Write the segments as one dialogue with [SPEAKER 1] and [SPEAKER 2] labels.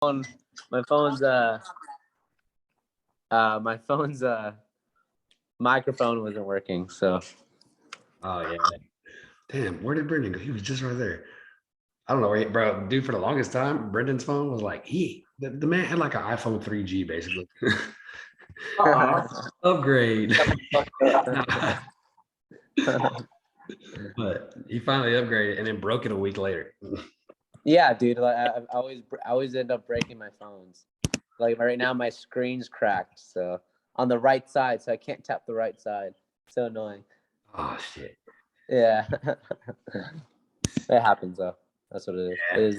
[SPEAKER 1] my phone's my phone's microphone wasn't working, so.
[SPEAKER 2] Oh yeah. Damn, where did Brendan go? He was just right there. I don't know where bro, dude, for the longest time, Brendan's phone was like the man had like an iPhone 3G basically. Upgrade. But he finally upgraded and then broke it a week later.
[SPEAKER 1] Yeah, dude. Like I always end up breaking my phones. Like right now, my screen's cracked, so on the right side, so I can't tap the right side. So annoying.
[SPEAKER 2] Oh shit.
[SPEAKER 1] Yeah, it happens though. That's what it is.
[SPEAKER 2] Yeah.
[SPEAKER 1] It is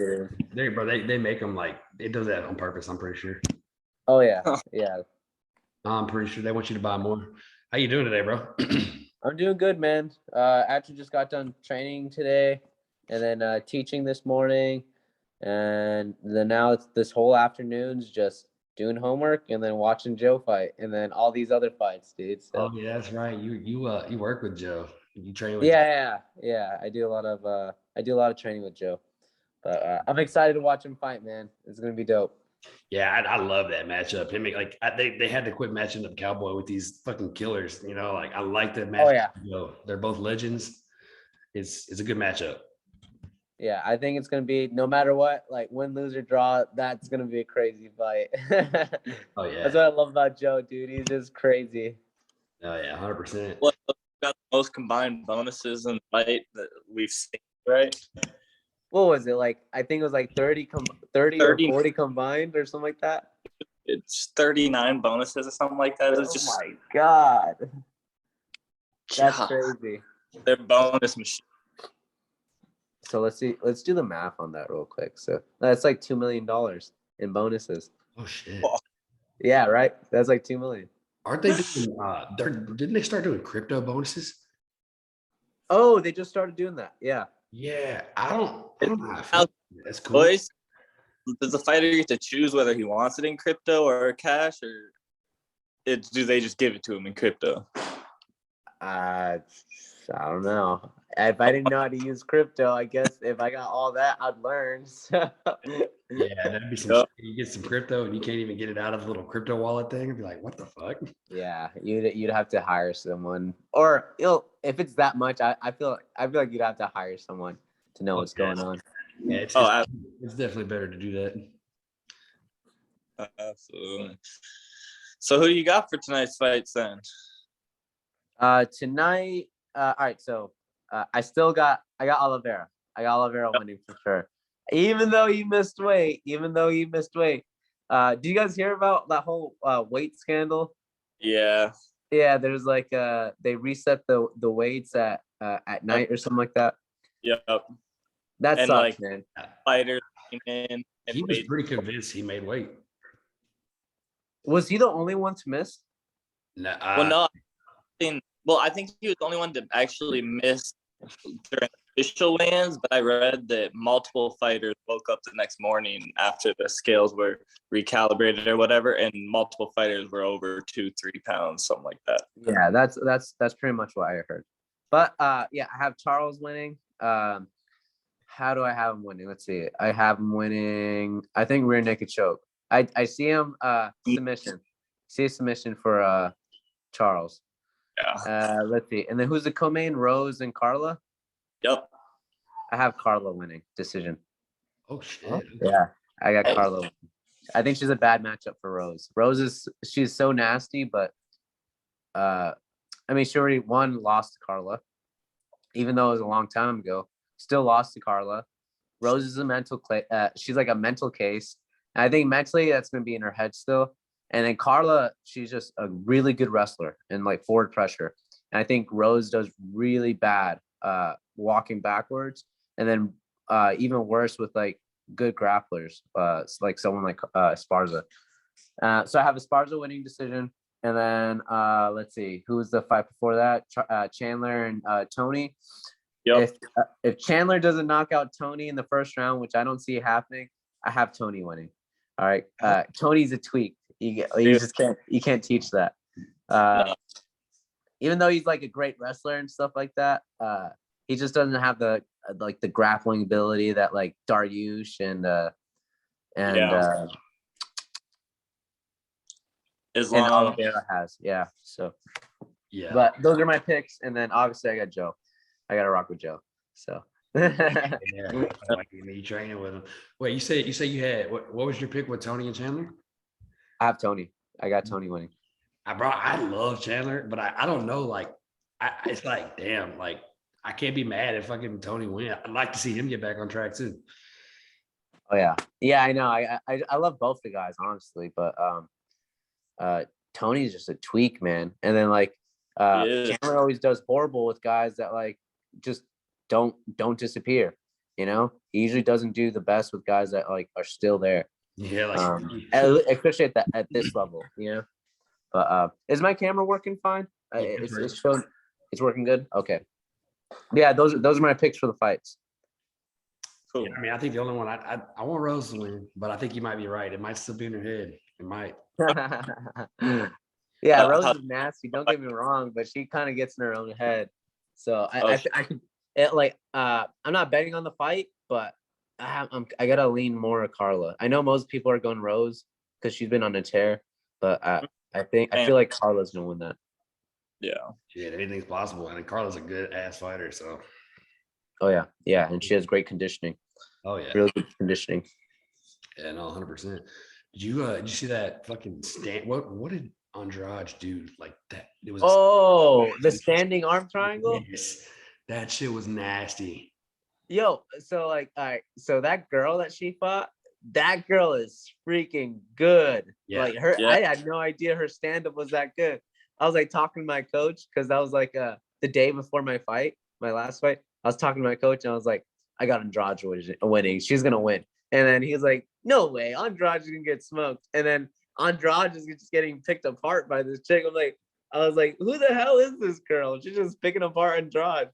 [SPEAKER 1] what it is.
[SPEAKER 2] They make them like it does that on purpose. I'm pretty sure.
[SPEAKER 1] Oh yeah, yeah.
[SPEAKER 2] I'm pretty sure they want you to buy more. How you doing today, bro?
[SPEAKER 1] I'm doing good, man. Actually just got done training today, and then teaching this morning, and then now it's this whole afternoon's just doing homework and then watching Joe fight, and then all these other fights, dude. So.
[SPEAKER 2] Oh yeah, that's right. You work with Joe. You train with
[SPEAKER 1] Yeah. I do a lot of training with Joe, but I'm excited to watch him fight, man. It's gonna be dope.
[SPEAKER 2] Yeah, I love that matchup. Him they had to quit matching up Cowboy with these fucking killers. You know, like I like that matchup.
[SPEAKER 1] Oh yeah.
[SPEAKER 2] They're both legends. It's a good matchup.
[SPEAKER 1] Yeah, I think it's gonna be no matter what, like win, lose or draw. That's gonna be a crazy fight.
[SPEAKER 2] Oh yeah,
[SPEAKER 1] that's what I love about Joe, dude. He's just crazy.
[SPEAKER 2] Oh yeah, 100%.
[SPEAKER 3] What got the most combined bonuses in the fight that we've seen, right?
[SPEAKER 1] What was it like? I think it was like 30 or 40 combined or something like that.
[SPEAKER 3] It's 39 bonuses or something like that. It's just
[SPEAKER 1] my god, that's crazy.
[SPEAKER 3] They're bonus machine.
[SPEAKER 1] So let's do the math on that real quick. So that's like $2 million in bonuses.
[SPEAKER 2] Oh shit.
[SPEAKER 1] Yeah, right. That's like 2 million.
[SPEAKER 2] Aren't they doing? Didn't they start doing crypto bonuses?
[SPEAKER 1] Oh, they just started doing that. Yeah.
[SPEAKER 2] Yeah, I don't know. That's cool.
[SPEAKER 3] Boys, does the fighter get to choose whether he wants it in crypto or cash, or do they just give it to him in crypto?
[SPEAKER 1] I don't know. If I didn't know how to use crypto, I guess if I got all that, I'd learn. So.
[SPEAKER 2] Yeah, that'd be some shit. You get some crypto and you can't even get it out of the little crypto wallet thing. I'd be like, what the fuck?
[SPEAKER 1] Yeah, you'd have to hire someone, or if it's that much, I feel like you'd have to hire someone to know what's going on.
[SPEAKER 2] Yeah, it's definitely better to do
[SPEAKER 3] that. Absolutely. So who do you got for tonight's fights then?
[SPEAKER 1] Tonight, all right. So I got Oliveira. I got Oliveira winning for sure. Even though he missed weight. Do you guys hear about that whole weight scandal?
[SPEAKER 3] Yeah.
[SPEAKER 1] Yeah, there's like they reset the weights at night or something like that.
[SPEAKER 3] Yep.
[SPEAKER 1] That sucks, man.
[SPEAKER 3] Fighters came in.
[SPEAKER 2] He was pretty convinced he made weight.
[SPEAKER 1] Was he the only one to miss?
[SPEAKER 2] No.
[SPEAKER 3] I think he was the only one to actually miss during official weigh-ins, but I read that multiple fighters woke up the next morning after the scales were recalibrated or whatever, and multiple fighters were over 2-3 pounds, something like that.
[SPEAKER 1] Yeah, that's pretty much what I heard. But yeah, I have Charles winning. How do I have him winning? Let's see. I have him winning, I think, rear naked choke. I see him submission. See a submission for Charles.
[SPEAKER 3] Yeah.
[SPEAKER 1] Let's see. And then who's the co-main? Rose and Carla?
[SPEAKER 3] Yep.
[SPEAKER 1] I have Carla winning decision.
[SPEAKER 2] Oh shit.
[SPEAKER 1] Yeah, I got Carla winning. I think she's a bad matchup for Rose. She's so nasty, but I mean, she already lost to Carla, even though it was a long time ago. Still lost to Carla. Rose is she's like a mental case. And I think mentally that's gonna be in her head still. And then Carla, she's just a really good wrestler and like forward pressure. And I think Rose does really bad walking backwards, and then even worse with like good grapplers, like someone like Esparza. So I have Esparza winning decision, and then let's see, who was the fight before that? Chandler and Tony.
[SPEAKER 3] Yep.
[SPEAKER 1] If Chandler doesn't knock out Tony in the first round, which I don't see happening, I have Tony winning. All right, Tony's a tweak. You just can't teach that. No. Even though he's like a great wrestler and stuff like that, he just doesn't have the grappling ability that like Dariush and
[SPEAKER 3] Yeah. As
[SPEAKER 1] and
[SPEAKER 3] long
[SPEAKER 1] Oliveira has. Yeah. So,
[SPEAKER 2] Yeah.
[SPEAKER 1] but those are my picks, and then obviously I got Joe. I got to rock with Joe. So.
[SPEAKER 2] Yeah, like me training with him. Wait, you say you had what was your pick with Tony and Chandler?
[SPEAKER 1] I have Tony. I got Tony winning.
[SPEAKER 2] I love Chandler, but I don't know. Like, it's like, damn, like I can't be mad if fucking Tony win. I'd like to see him get back on track too.
[SPEAKER 1] Oh yeah, yeah. I know. I love both the guys honestly, but Tony's just a tweak, man. And then like Chandler always does horrible with guys that like just don't disappear. You know, he usually doesn't do the best with guys that like are still there.
[SPEAKER 2] Yeah, like
[SPEAKER 1] Especially at this level, you know. But is my camera working fine? It's working good. Okay. Yeah, those are my picks for the fights.
[SPEAKER 3] cool.
[SPEAKER 2] Yeah, I mean, I think the only one I want Rose to win, but I think you might be right. It might still be in her head. It might.
[SPEAKER 1] Yeah, Rose is nasty. Don't get me wrong, but she kind of gets in her own head. So I could I'm not betting on the fight, but I gotta lean more at Carla. I know most people are going Rose because she's been on a tear, but I feel like Carla's gonna win that.
[SPEAKER 3] Yeah.
[SPEAKER 2] Shit, anything's possible. And Carla's a good ass fighter, so.
[SPEAKER 1] Oh yeah, and she has great conditioning.
[SPEAKER 2] Oh yeah,
[SPEAKER 1] Really good conditioning.
[SPEAKER 2] Yeah, no, 100%. Did you see that fucking stand? What did Andrade do like that? It was
[SPEAKER 1] the standing arm triangle.
[SPEAKER 2] Yes, that shit was nasty.
[SPEAKER 1] Yo, so like, all right, so that girl that she fought, that girl is freaking good.
[SPEAKER 2] Yeah.
[SPEAKER 1] Like her,
[SPEAKER 3] Yeah.
[SPEAKER 1] I had no idea her stand-up was that good. I was like talking to my coach because that was like the day before my last fight. I was talking to my coach and I was like, I got Andrade winning. She's gonna win. And then he was like, no way, Andrade's gonna get smoked. And then Andrade is just getting picked apart by this chick. I was like, who the hell is this girl? She's just picking apart Andrade.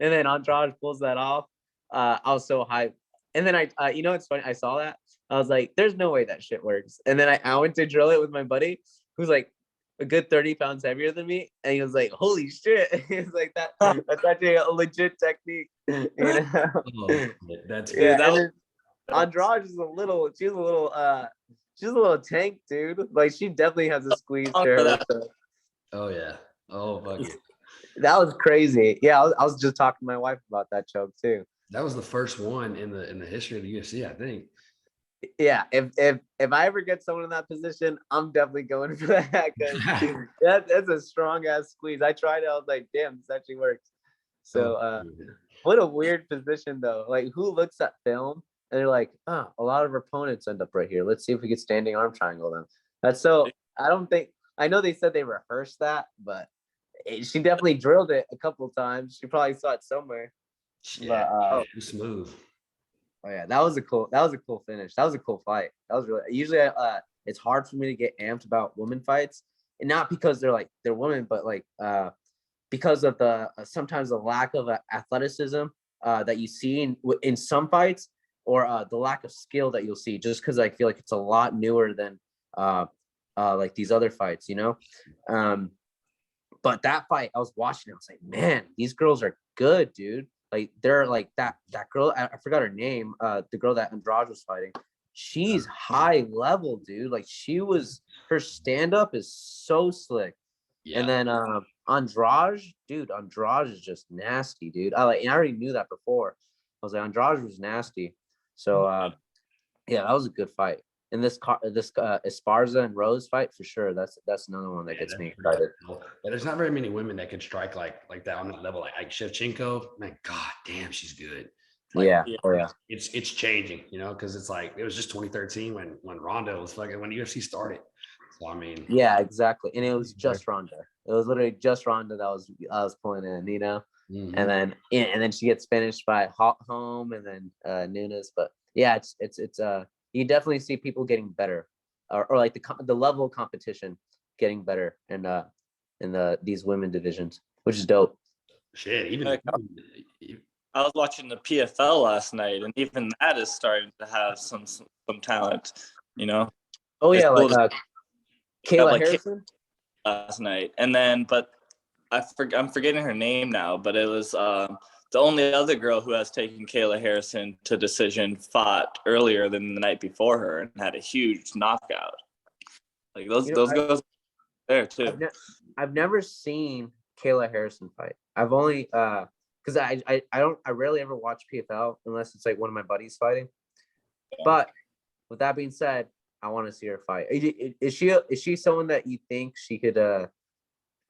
[SPEAKER 1] And then Andrade pulls that off. I was so hyped. And then you know, it's funny. I saw that. I was like, there's no way that shit works. And then I went to drill it with my buddy, who's like a good 30 pounds heavier than me. And he was like, holy shit. He was like, that's actually a legit technique. You know?
[SPEAKER 2] Oh, that's
[SPEAKER 1] Yeah.
[SPEAKER 3] that
[SPEAKER 1] And then Andrade is she's a little tank, dude. Like she definitely has a squeeze to her.
[SPEAKER 2] Oh yeah. Oh fuck it.
[SPEAKER 1] That was crazy. Yeah, I was just talking to my wife about that choke too.
[SPEAKER 2] That was the first one in the history of the UFC, I think.
[SPEAKER 1] Yeah, if I ever get someone in that position, I'm definitely going for that because that's a strong ass squeeze. I tried it. I was like, damn, this actually works. So what a weird position though. Like who looks at film and they're like, a lot of our opponents end up right here. Let's see if we get standing arm triangle them. That's so I know they said they rehearsed that, but she definitely drilled it a couple of times. She probably saw it somewhere.
[SPEAKER 2] Yeah,
[SPEAKER 1] But,
[SPEAKER 2] it was smooth.
[SPEAKER 1] Oh yeah, that was a cool finish. That was a cool fight. That was really usually it's hard for me to get amped about women fights, and not because they're women, but like because of the sometimes the lack of athleticism that you see in some fights, or the lack of skill that you'll see. Just because I feel like it's a lot newer than like these other fights, you know. But that fight, I was watching. I was like, man, these girls are good, dude. Like they're like that girl. I forgot her name. The girl that Andrade was fighting. She's high level, dude. Like her stand up is so slick. Yeah. And then Andrade is just nasty, dude. And I already knew that before. I was like, Andrade was nasty. So yeah, that was a good fight. And this Esparza and Rose fight for sure. That's another one that gets me excited.
[SPEAKER 2] Cool. Yeah, there's not very many women that can strike like that on that level. Like Shevchenko, man, god damn, she's good. Like,
[SPEAKER 1] yeah. Oh yeah.
[SPEAKER 2] It's changing, you know, because it's like it was just 2013 when Ronda was fucking when UFC started. So I mean,
[SPEAKER 1] yeah, exactly. And it was just Ronda. It was literally just Ronda that I was pulling in, you know. Mm-hmm. And then she gets finished by Home and then Nunes. But yeah, it's you definitely see people getting better, or like the level of competition getting better in these women divisions, which is dope.
[SPEAKER 2] Shit, even
[SPEAKER 3] I was watching the PFL last night, and even that is starting to have some talent, you know.
[SPEAKER 1] Oh yeah, cool like Kayla Harrison
[SPEAKER 3] last night, and then but I'm forgetting her name now, but it was The only other girl who has taken Kayla Harrison to decision fought earlier than the night before her and had a huge knockout. Like those girls there too.
[SPEAKER 1] I've never seen Kayla Harrison fight. I've only because I rarely ever watch PFL unless it's like one of my buddies fighting. But with that being said, I want to see her fight. Is she someone that you think she could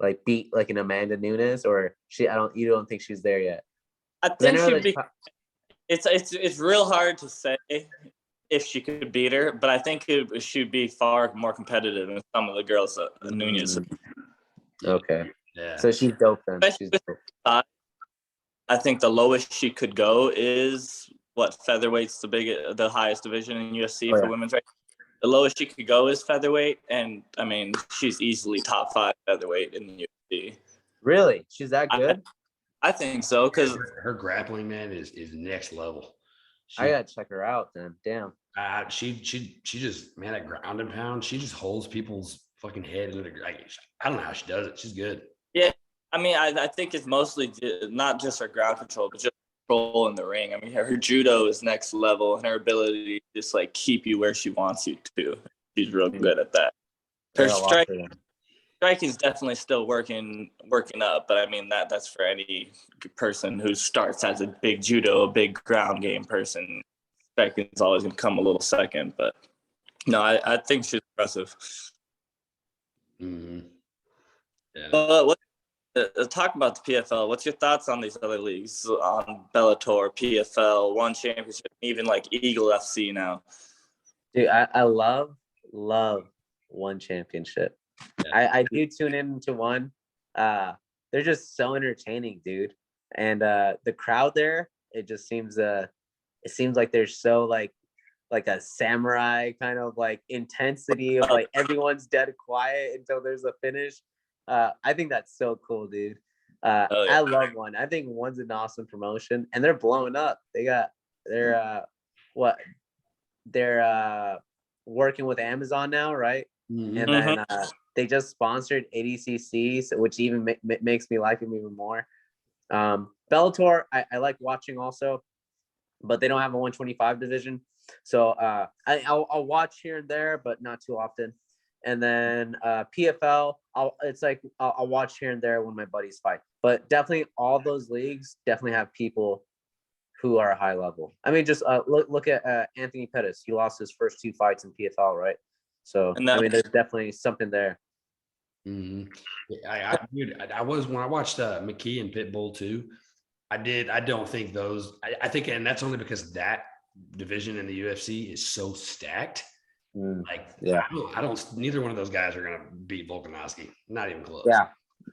[SPEAKER 1] like beat like an Amanda Nunes, or you don't think she's there yet?
[SPEAKER 3] I think she'd be. It's real hard to say if she could beat her, but I think she'd be far more competitive than some of the girls that Nunes.
[SPEAKER 1] Okay.
[SPEAKER 2] Yeah.
[SPEAKER 1] So she's dope then. She's dope.
[SPEAKER 3] I think the lowest she could go is what featherweight's the highest division in UFC for women's right. The lowest she could go is featherweight, and I mean she's easily top 5 featherweight in the UFC.
[SPEAKER 1] Really? She's that good?
[SPEAKER 3] I think so because
[SPEAKER 2] her grappling, man, is next level.
[SPEAKER 1] I gotta check her out then. Damn.
[SPEAKER 2] She just, man, that ground and pound, she just holds people's fucking head into the, like, I don't know how she does it. She's good.
[SPEAKER 3] Yeah, I mean, I think it's mostly not just her ground control, but just control in the ring. I mean, her judo is next level, and her ability to just like keep you where she wants you to. She's real good at that. Her striking is definitely still working up, but I mean that's for any person who starts as a big judo, a big ground game person. Striking is always going to come a little second, but no, I think she's impressive.
[SPEAKER 2] Mm-hmm. Yeah.
[SPEAKER 3] Talk about the PFL. What's your thoughts on these other leagues, on Bellator, PFL, One Championship, even like Eagle FC now?
[SPEAKER 1] Dude, I love One Championship. Yeah. I do tune into one. They're just so entertaining, dude. And the crowd there, it just seems it seems like there's so like a samurai kind of like intensity of like everyone's dead quiet until there's a finish. I think that's so cool, dude. I love One. I think One's an awesome promotion, and they're blowing up. They're working with Amazon now, right? Mm-hmm. And then they just sponsored ADCC, which even makes me like them even more. Bellator, I like watching also, but they don't have a 125 division, so I'll watch here and there, but not too often. And then PFL, I'll watch here and there when my buddies fight. But definitely all those leagues definitely have people who are high level. I mean, just look at Anthony Pettis. He lost his first 2 fights in PFL, right? So I mean, there's definitely something there.
[SPEAKER 2] Mm-hmm. When I watched McKee and Pitbull too. I don't think those. I think, and that's only because that division in the UFC is so stacked. Like, yeah, I don't. Neither one of those guys are gonna beat Volkanovski. Not even close.
[SPEAKER 1] Yeah,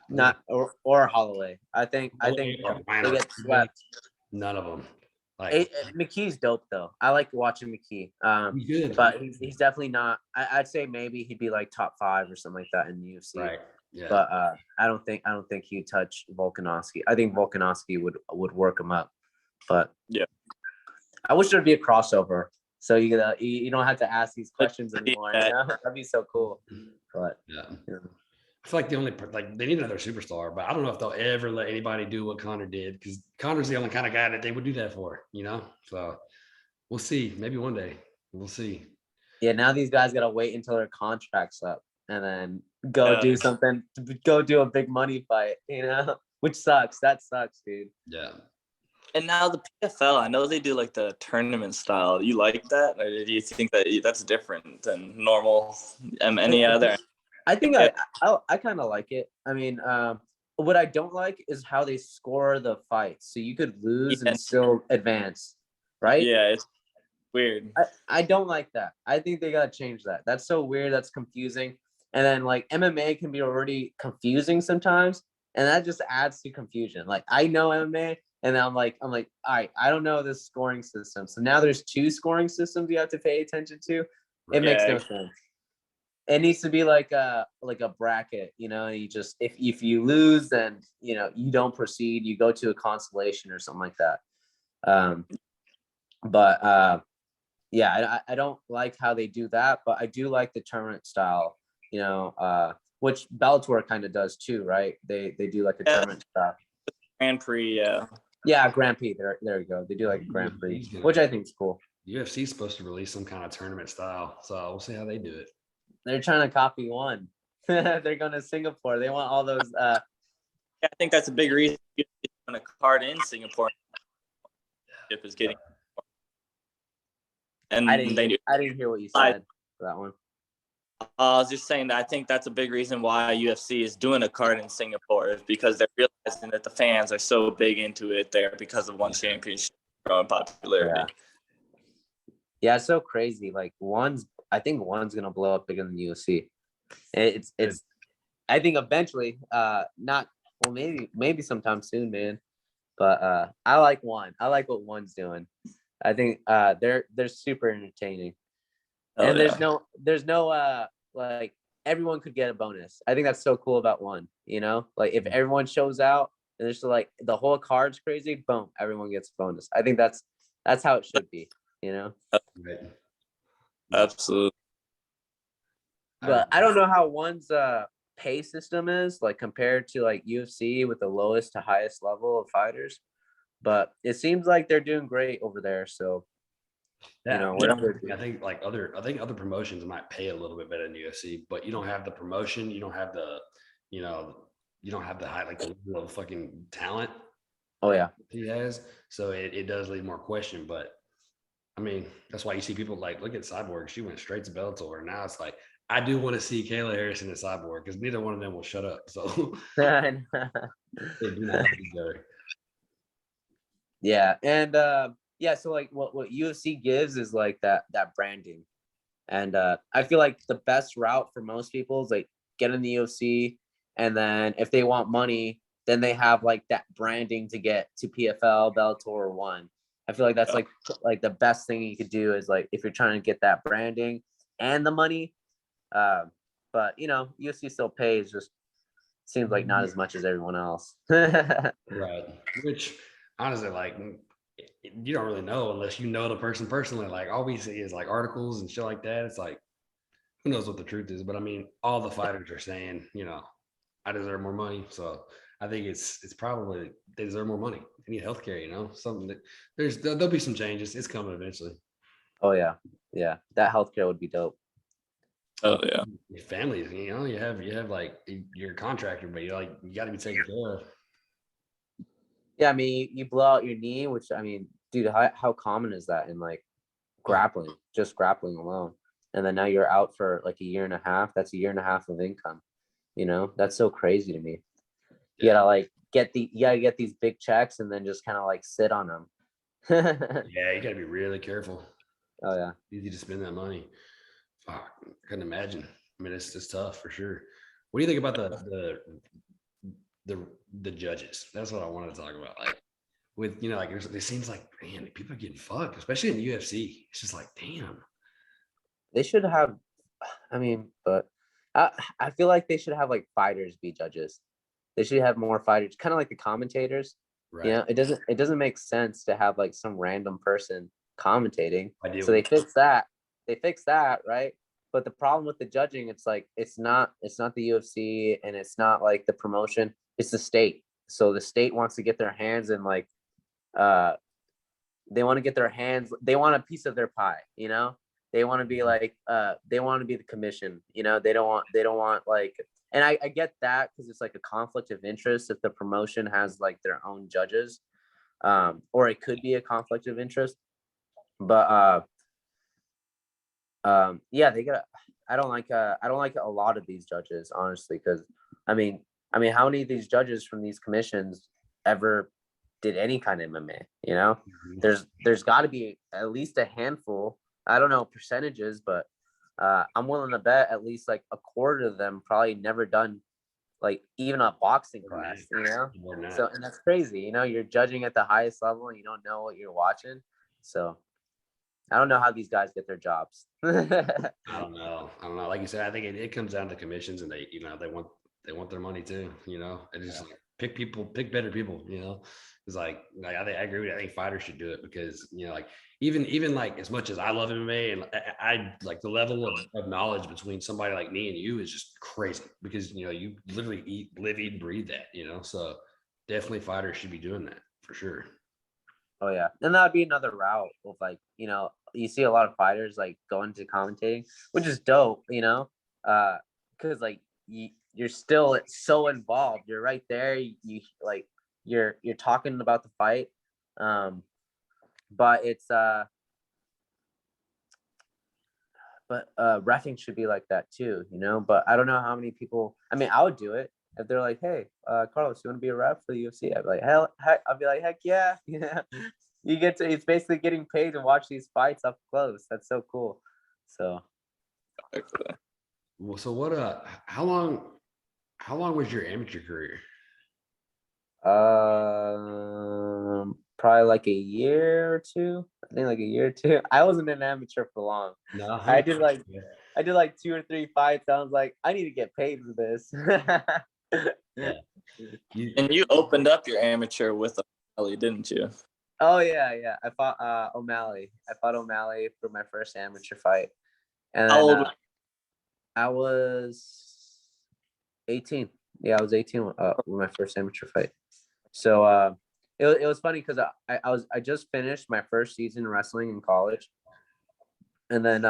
[SPEAKER 1] not or Holloway. I think they get swept.
[SPEAKER 2] None of them.
[SPEAKER 1] Like McKee's dope though. I like watching McKee.
[SPEAKER 2] He's good,
[SPEAKER 1] but he's definitely not. I'd say maybe he'd be like top 5 or something like that in the UFC.
[SPEAKER 2] Right. Yeah.
[SPEAKER 1] But I don't think he'd touch Volkanovski. I think Volkanovski would work him up. But
[SPEAKER 3] yeah,
[SPEAKER 1] I wish there'd be a crossover, so you don't have to ask these questions anymore. You know? That'd be so cool. But
[SPEAKER 2] yeah. I feel like they need another superstar, but I don't know if they'll ever let anybody do what Conor did, because Conor's the only kind of guy that they would do that for, you know? So we'll see. Maybe one day. We'll see.
[SPEAKER 1] Yeah, now these guys got to wait until their contract's up and then go do something, go do a big money fight, you know? Which sucks. That sucks, dude.
[SPEAKER 2] Yeah.
[SPEAKER 3] And now the PFL, I know they do like the tournament style. You like that? Or do you think that that's different than normal any other?
[SPEAKER 1] I think I kind of like it. I mean, what I don't like is how they score the fights. So you could lose and still advance, right?
[SPEAKER 3] Yeah, it's weird.
[SPEAKER 1] I don't like that. I think they gotta change that. That's so weird. That's confusing. And then like MMA can be already confusing sometimes, and that just adds to confusion. Like I know MMA, and I'm like, all right, I don't know this scoring system. So now there's 2 scoring systems you have to pay attention to. It makes no sense. It needs to be like a bracket, you know. You just if you lose, then you know you don't proceed. You go to a consolation or something like that. Yeah, I don't like how they do that, but I do like the tournament style, you know, which Bellator kind of does too, right? They do like a tournament style.
[SPEAKER 3] Grand Prix, yeah.
[SPEAKER 1] Yeah, Grand Prix. There you go. They do like a Grand Prix, which I think is cool.
[SPEAKER 2] UFC is supposed to release some kind of tournament style, so we'll see how they do it.
[SPEAKER 1] They're trying to copy one. They're going to Singapore. They want all those.
[SPEAKER 3] Yeah, I think that's a big reason on a card in Singapore is getting. And
[SPEAKER 1] I didn't hear what you said for that one.
[SPEAKER 3] I was just saying that I think that's a big reason why UFC is doing a card in Singapore is because they're realizing that the fans are so big into it there because of one championship growing popularity.
[SPEAKER 1] Yeah, it's so crazy. Like I think one's gonna blow up bigger than UFC. It's I think eventually, not well, maybe sometime soon, man. But I like one. I like what one's doing. I think they're super entertaining. And there's no like everyone could get a bonus. I think that's so cool about one, you know, like if everyone shows out and there's like the whole card's crazy, boom, everyone gets a bonus. I think that's how it should be, you know.
[SPEAKER 2] Right.
[SPEAKER 3] Absolutely.
[SPEAKER 1] But I don't know how one's pay system is like compared to like UFC with the lowest to highest level of fighters, but it seems like they're doing great over there. So
[SPEAKER 2] yeah,
[SPEAKER 1] you know, whatever.
[SPEAKER 2] I think other promotions might pay a little bit better than UFC, but you don't have the promotion, you don't have the, you don't have the high like the level of fucking talent.
[SPEAKER 1] Oh yeah,
[SPEAKER 2] he has, so it does leave more question. But I mean, that's why you see people like look at Cyborg. She went straight to Bellator, and now it's like I do want to see Kayla Harrison and Cyborg because neither one of them will shut up. So they do not like each other.
[SPEAKER 1] Yeah, and yeah, so like what UFC gives is like that branding, and I feel like the best route for most people is like get in the UFC, and then if they want money, then they have like that branding to get to PFL, Bellator, or One. I feel like that's like the best thing you could do is like if you're trying to get that branding and the money. But you know, UFC still pays, just seems like not as much as everyone else.
[SPEAKER 2] Right. Which honestly, like you don't really know unless you know the person personally. Like all we see is like articles and shit like that. It's like who knows what the truth is, but I mean, all the fighters are saying, you know, I deserve more money. So I think it's probably they deserve more money. They need healthcare, you know, something that there'll be some changes. It's coming eventually.
[SPEAKER 1] Oh yeah, that healthcare would be dope.
[SPEAKER 3] Oh yeah.
[SPEAKER 2] Your families, you know, you have like you're a contractor, but you got to be taken care of.
[SPEAKER 1] Yeah, I mean, you blow out your knee, which I mean, dude, how common is that in like grappling, just grappling alone? And then now you're out for like a year and a half. That's a year and a half of income. You know, that's so crazy to me. You gotta get these big checks and then just kind of like sit on them.
[SPEAKER 2] Yeah, you gotta be really careful.
[SPEAKER 1] Oh yeah.
[SPEAKER 2] Easy to spend that money. Fuck, I couldn't imagine. I mean, it's tough for sure. What do you think about the judges? That's what I wanted to talk about. Like with like it seems like man, people are getting fucked, especially in the UFC. It's just like damn.
[SPEAKER 1] They should have. I mean, but I feel like they should have like fighters be judges. They should have more fighters, kind of like the commentators. Right. You know, it doesn't make sense to have like some random person commentating. So they fix that. Right? But the problem with the judging, it's like it's not the UFC and it's not like the promotion, it's the state. So the state wants to get their hands in like they want to get their hands, they want a piece of their pie, you know? They want to be like they want to be the commission, you know, they don't want like, and I get that because it's like a conflict of interest if the promotion has like their own judges, or it could be a conflict of interest. But yeah, they got. I don't like a lot of these judges, honestly, because I mean, how many of these judges from these commissions ever did any kind of MMA? You know, there's got to be at least a handful. I don't know percentages, but I'm willing to bet at least like a quarter of them probably never done like even a boxing class. You know, so and that's crazy. You know, you're judging at the highest level and you don't know what you're watching, so. I don't know how these guys get their jobs.
[SPEAKER 2] I don't know. Like you said, I think it comes down to commissions, and they want their money too. You know, and just like pick better people. You know, it's like I agree with you. I think fighters should do it because like even like as much as I love MMA and I like the level of knowledge between somebody like me and you is just crazy because you literally live, eat, and breathe that. You know, so definitely fighters should be doing that for sure.
[SPEAKER 1] Oh yeah, and that would be another route of like, you see a lot of fighters like going to commentating, which is dope, because like you're still so involved. You're right there. You like you're talking about the fight, but it's reffing should be like that too, But I don't know how many people. I mean, I would do it if they're like, "Hey, Carlos, you want to be a ref for the UFC?" I'd be like, "Hell, heck!" I'd be like, "Heck yeah!" You get to. It's basically getting paid to watch these fights up close. That's so cool. So.
[SPEAKER 2] Well, so what? How long was your amateur career?
[SPEAKER 1] Probably like a year or two. I think like a year or two. I wasn't an amateur for long.
[SPEAKER 2] No,
[SPEAKER 1] I did like 2 or 3 fights. I was like, I need to get paid for this.
[SPEAKER 2] yeah.
[SPEAKER 3] And you opened up your amateur with O'Malley, didn't you?
[SPEAKER 1] Oh yeah. I fought O'Malley. I fought O'Malley for my first amateur fight. And
[SPEAKER 3] How
[SPEAKER 1] then,
[SPEAKER 3] old?
[SPEAKER 1] I was 18. Yeah, I was 18 with my first amateur fight. So it was funny because I just finished my first season wrestling in college, and then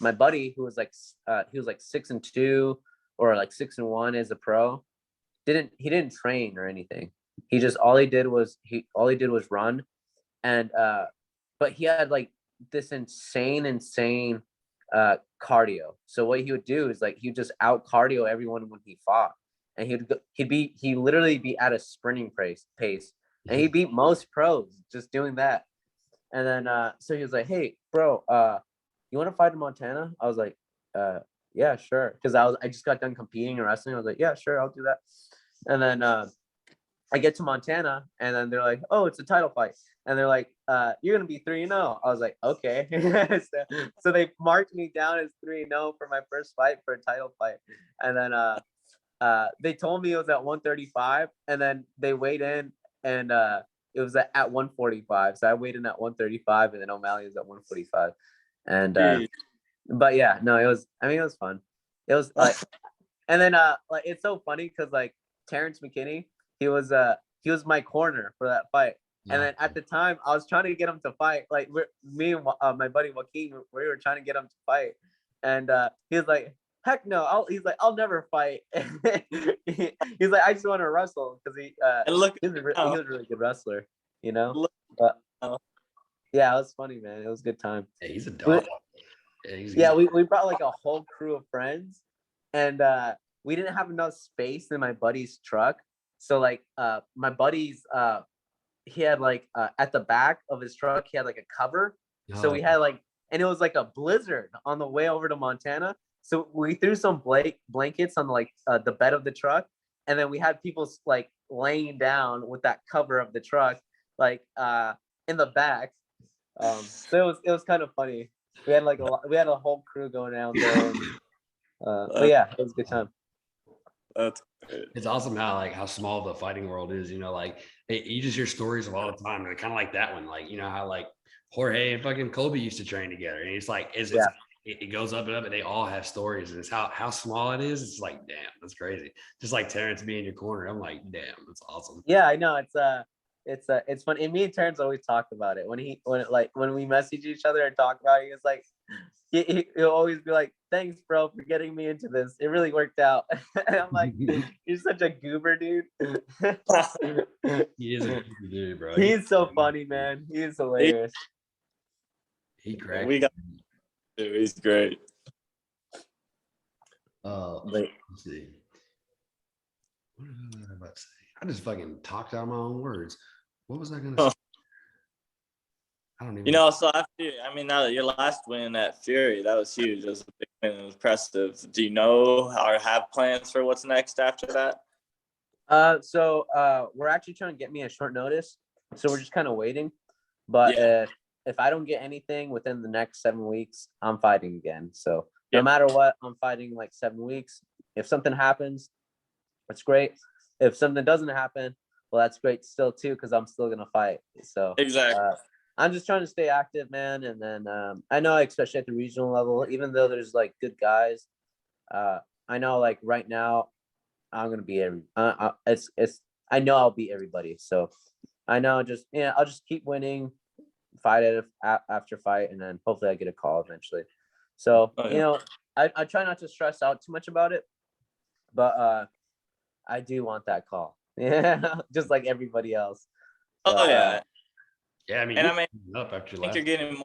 [SPEAKER 1] my buddy who was like 6-2 or like 6-1 as a pro didn't train or anything. He just all he did was run, and but he had like this insane cardio. So what he would do is like he'd just out cardio everyone when he fought, and he'd literally be at a sprinting pace, and he beat most pros just doing that. And then so he was like, "Hey, bro, you want to fight in Montana?" I was like, "Yeah, sure," because I just got done competing and wrestling. I was like, "Yeah, sure, I'll do that." And then I get to Montana, and then they're like, "Oh, it's a title fight," and they're like, "You're gonna be 3-0." I was like, "Okay." so they marked me down as 3-0 for my first fight for a title fight, and then they told me it was at 135, and then they weighed in, and it was at 145. So I weighed in at 135, and then O'Malley was at 145, and but yeah, no, it was. I mean, it was fun. It was like, and then like it's so funny because like Terrence McKinney, he was my corner for that fight. And then at the time, I was trying to get him to fight. Like me and my buddy Joaquin, we were trying to get him to fight, and he was like, "Heck no!" He's like, "I'll never fight." He's like, "I just want to wrestle," because he was a really good wrestler, But yeah, it was funny, man. It was a good time.
[SPEAKER 2] Yeah, he's a dog.
[SPEAKER 1] Yeah, we brought like a whole crew of friends, and we didn't have enough space in my buddy's truck. So like my buddy's he had like at the back of his truck he had like a cover. So we had like, and it was like a blizzard on the way over to Montana. So we threw some blankets on like the bed of the truck, and then we had people like laying down with that cover of the truck like in the back. So it was kind of funny. We had like we had a whole crew going down there. But yeah, it was a good time.
[SPEAKER 3] That's great.
[SPEAKER 2] It's awesome how small the fighting world is. Like you just hear stories of all the time. They're kind of like that one, like how like Jorge and fucking Colby used to train together, and it's like it goes up and up, and they all have stories, and it's how small it is. It's like, damn, that's crazy. Just like Terrence being in your corner, I'm like, damn, that's awesome.
[SPEAKER 1] Yeah, I know. It's fun. And me and Terrence always talk about it when we message each other and talk about it. It's like he'll always be like, "Thanks, bro, for getting me into this. It really worked out." And I'm like, "You're such a goober, dude."
[SPEAKER 2] He is a goober dude, bro.
[SPEAKER 1] He's so funny, man. He's hilarious.
[SPEAKER 2] He cracked.
[SPEAKER 3] We got. Dude, he's great.
[SPEAKER 2] Let's see. What was I about to say? I just fucking talked out my own words. What was I gonna say? I don't even.
[SPEAKER 3] So now that your last win at Fury, that was huge. That was a big win. It was impressive. Do you know or have plans for what's next after that?
[SPEAKER 1] So we're actually trying to get me a short notice. So we're just kind of waiting. But if I don't get anything within the next 7 weeks, I'm fighting again. So no matter what, I'm fighting like 7 weeks. If something happens, it's great. If something doesn't happen, well, that's great still too, because I'm still gonna fight. So
[SPEAKER 3] Exactly.
[SPEAKER 1] I'm just trying to stay active, man. And then I know, especially at the regional level, even though there's like good guys, I know like right now I'm gonna be I know I'll beat everybody. So I know. Just I'll just keep winning, fight after fight, and then hopefully I get a call eventually. So
[SPEAKER 3] Oh, yeah.
[SPEAKER 1] I try not to stress out too much about it, but I do want that call. Yeah, just like everybody else.
[SPEAKER 3] Oh yeah,
[SPEAKER 2] Yeah, I mean,
[SPEAKER 3] and
[SPEAKER 2] you're
[SPEAKER 3] I mean,
[SPEAKER 2] up after
[SPEAKER 3] I think
[SPEAKER 2] last.
[SPEAKER 3] you're getting more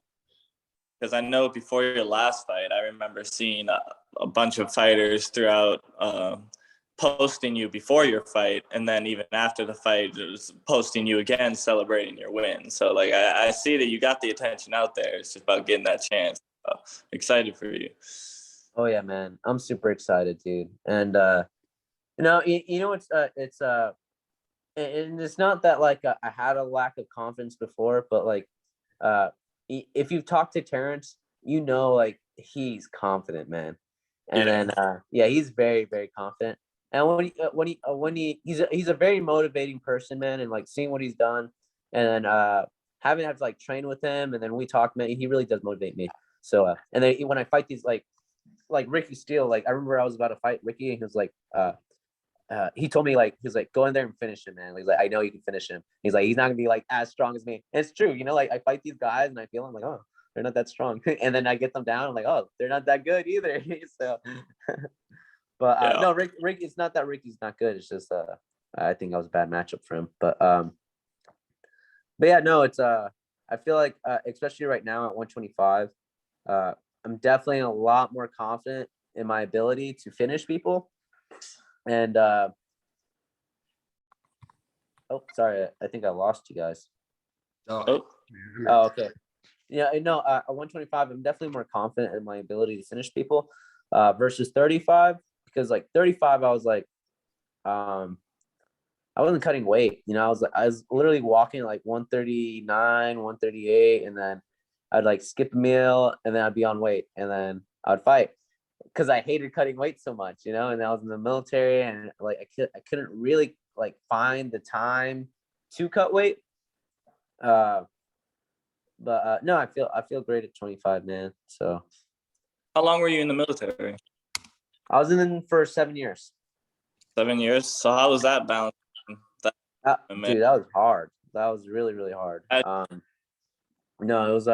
[SPEAKER 3] because I know before your last fight, I remember seeing a bunch of fighters throughout posting you before your fight, and then even after the fight, just posting you again, celebrating your win. So like I see that you got the attention out there. It's just about getting that chance. So, excited for you.
[SPEAKER 1] Oh yeah, man, I'm super excited, dude. And and it's not that like I had a lack of confidence before, but like uh if you've talked to Terrence, like he's confident, man. And
[SPEAKER 3] Yeah.
[SPEAKER 1] then yeah, he's very, very confident. And he's a very motivating person, man, and like seeing what he's done, and then having to like train with him, and then we talk, man, he really does motivate me. So and then when I fight these like Ricky Steele, like I remember I was about to fight Ricky, and he was like he told me like he's like go in there and finish him, man. He's like I know you can finish him. He's like he's not gonna be like as strong as me. And it's true, like I fight these guys and I feel I'm like, oh, they're not that strong, and then I get them down. I'm like, oh, they're not that good either. So, but
[SPEAKER 3] Yeah.
[SPEAKER 1] no, Rick, it's not that Ricky's not good. It's just I think that was a bad matchup for him. But yeah, no, it's I feel like especially right now at 125, I'm definitely a lot more confident in my ability to finish people. And oh, sorry, I think I lost you guys.
[SPEAKER 3] Oh,
[SPEAKER 1] Oh, okay. Yeah, no, at 125, I'm definitely more confident in my ability to finish people versus 35, because like 35, I was like, I wasn't cutting weight. I was literally walking like 139, 138, and then I'd like skip a meal, and then I'd be on weight, and then I'd fight because I hated cutting weight so much, and I was in the military, and like I couldn't really like find the time to cut weight. But no, I feel great at 25, man. So
[SPEAKER 3] how long were you in the military?
[SPEAKER 1] I was in them for 7 years.
[SPEAKER 3] 7 years. So how was that balance?
[SPEAKER 1] Dude, that was hard. That was really, really hard. No, it was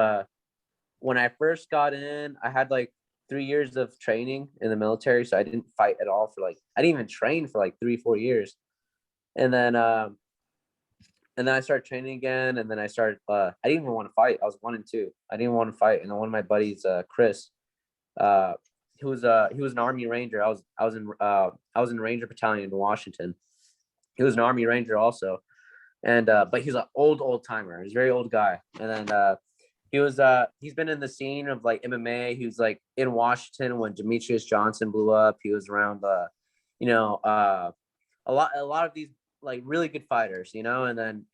[SPEAKER 1] when I first got in, I had like 3 years of training in the military, so I didn't fight at all for like I didn't even train for like 3-4 years, and then I started training again, and then I started. I didn't even want to fight. I was 1-2. I didn't want to fight, and then one of my buddies, Chris, he was an Army Ranger. I was in Ranger Battalion in Washington. He was an Army Ranger also, and but he's an old timer. He's a very old guy, and then he's been in the scene of like MMA. He was like in Washington when Demetrius Johnson blew up. He was around a lot of these like really good fighters, and then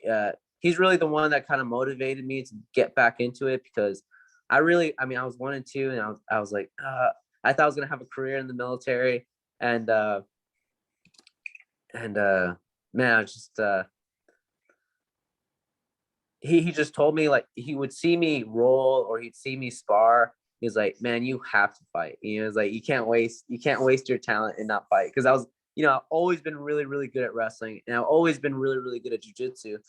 [SPEAKER 1] he's really the one that kind of motivated me to get back into it, because I mean, I was 1-2, and I was like, I thought I was gonna have a career in the military, and man, I just he just told me, like, he would see me roll or he'd see me spar. He's like, man, you have to fight. He was like, you can't waste your talent and not fight. Because I was, I've always been really, really good at wrestling, and I've always been really, really good at jiu-jitsu.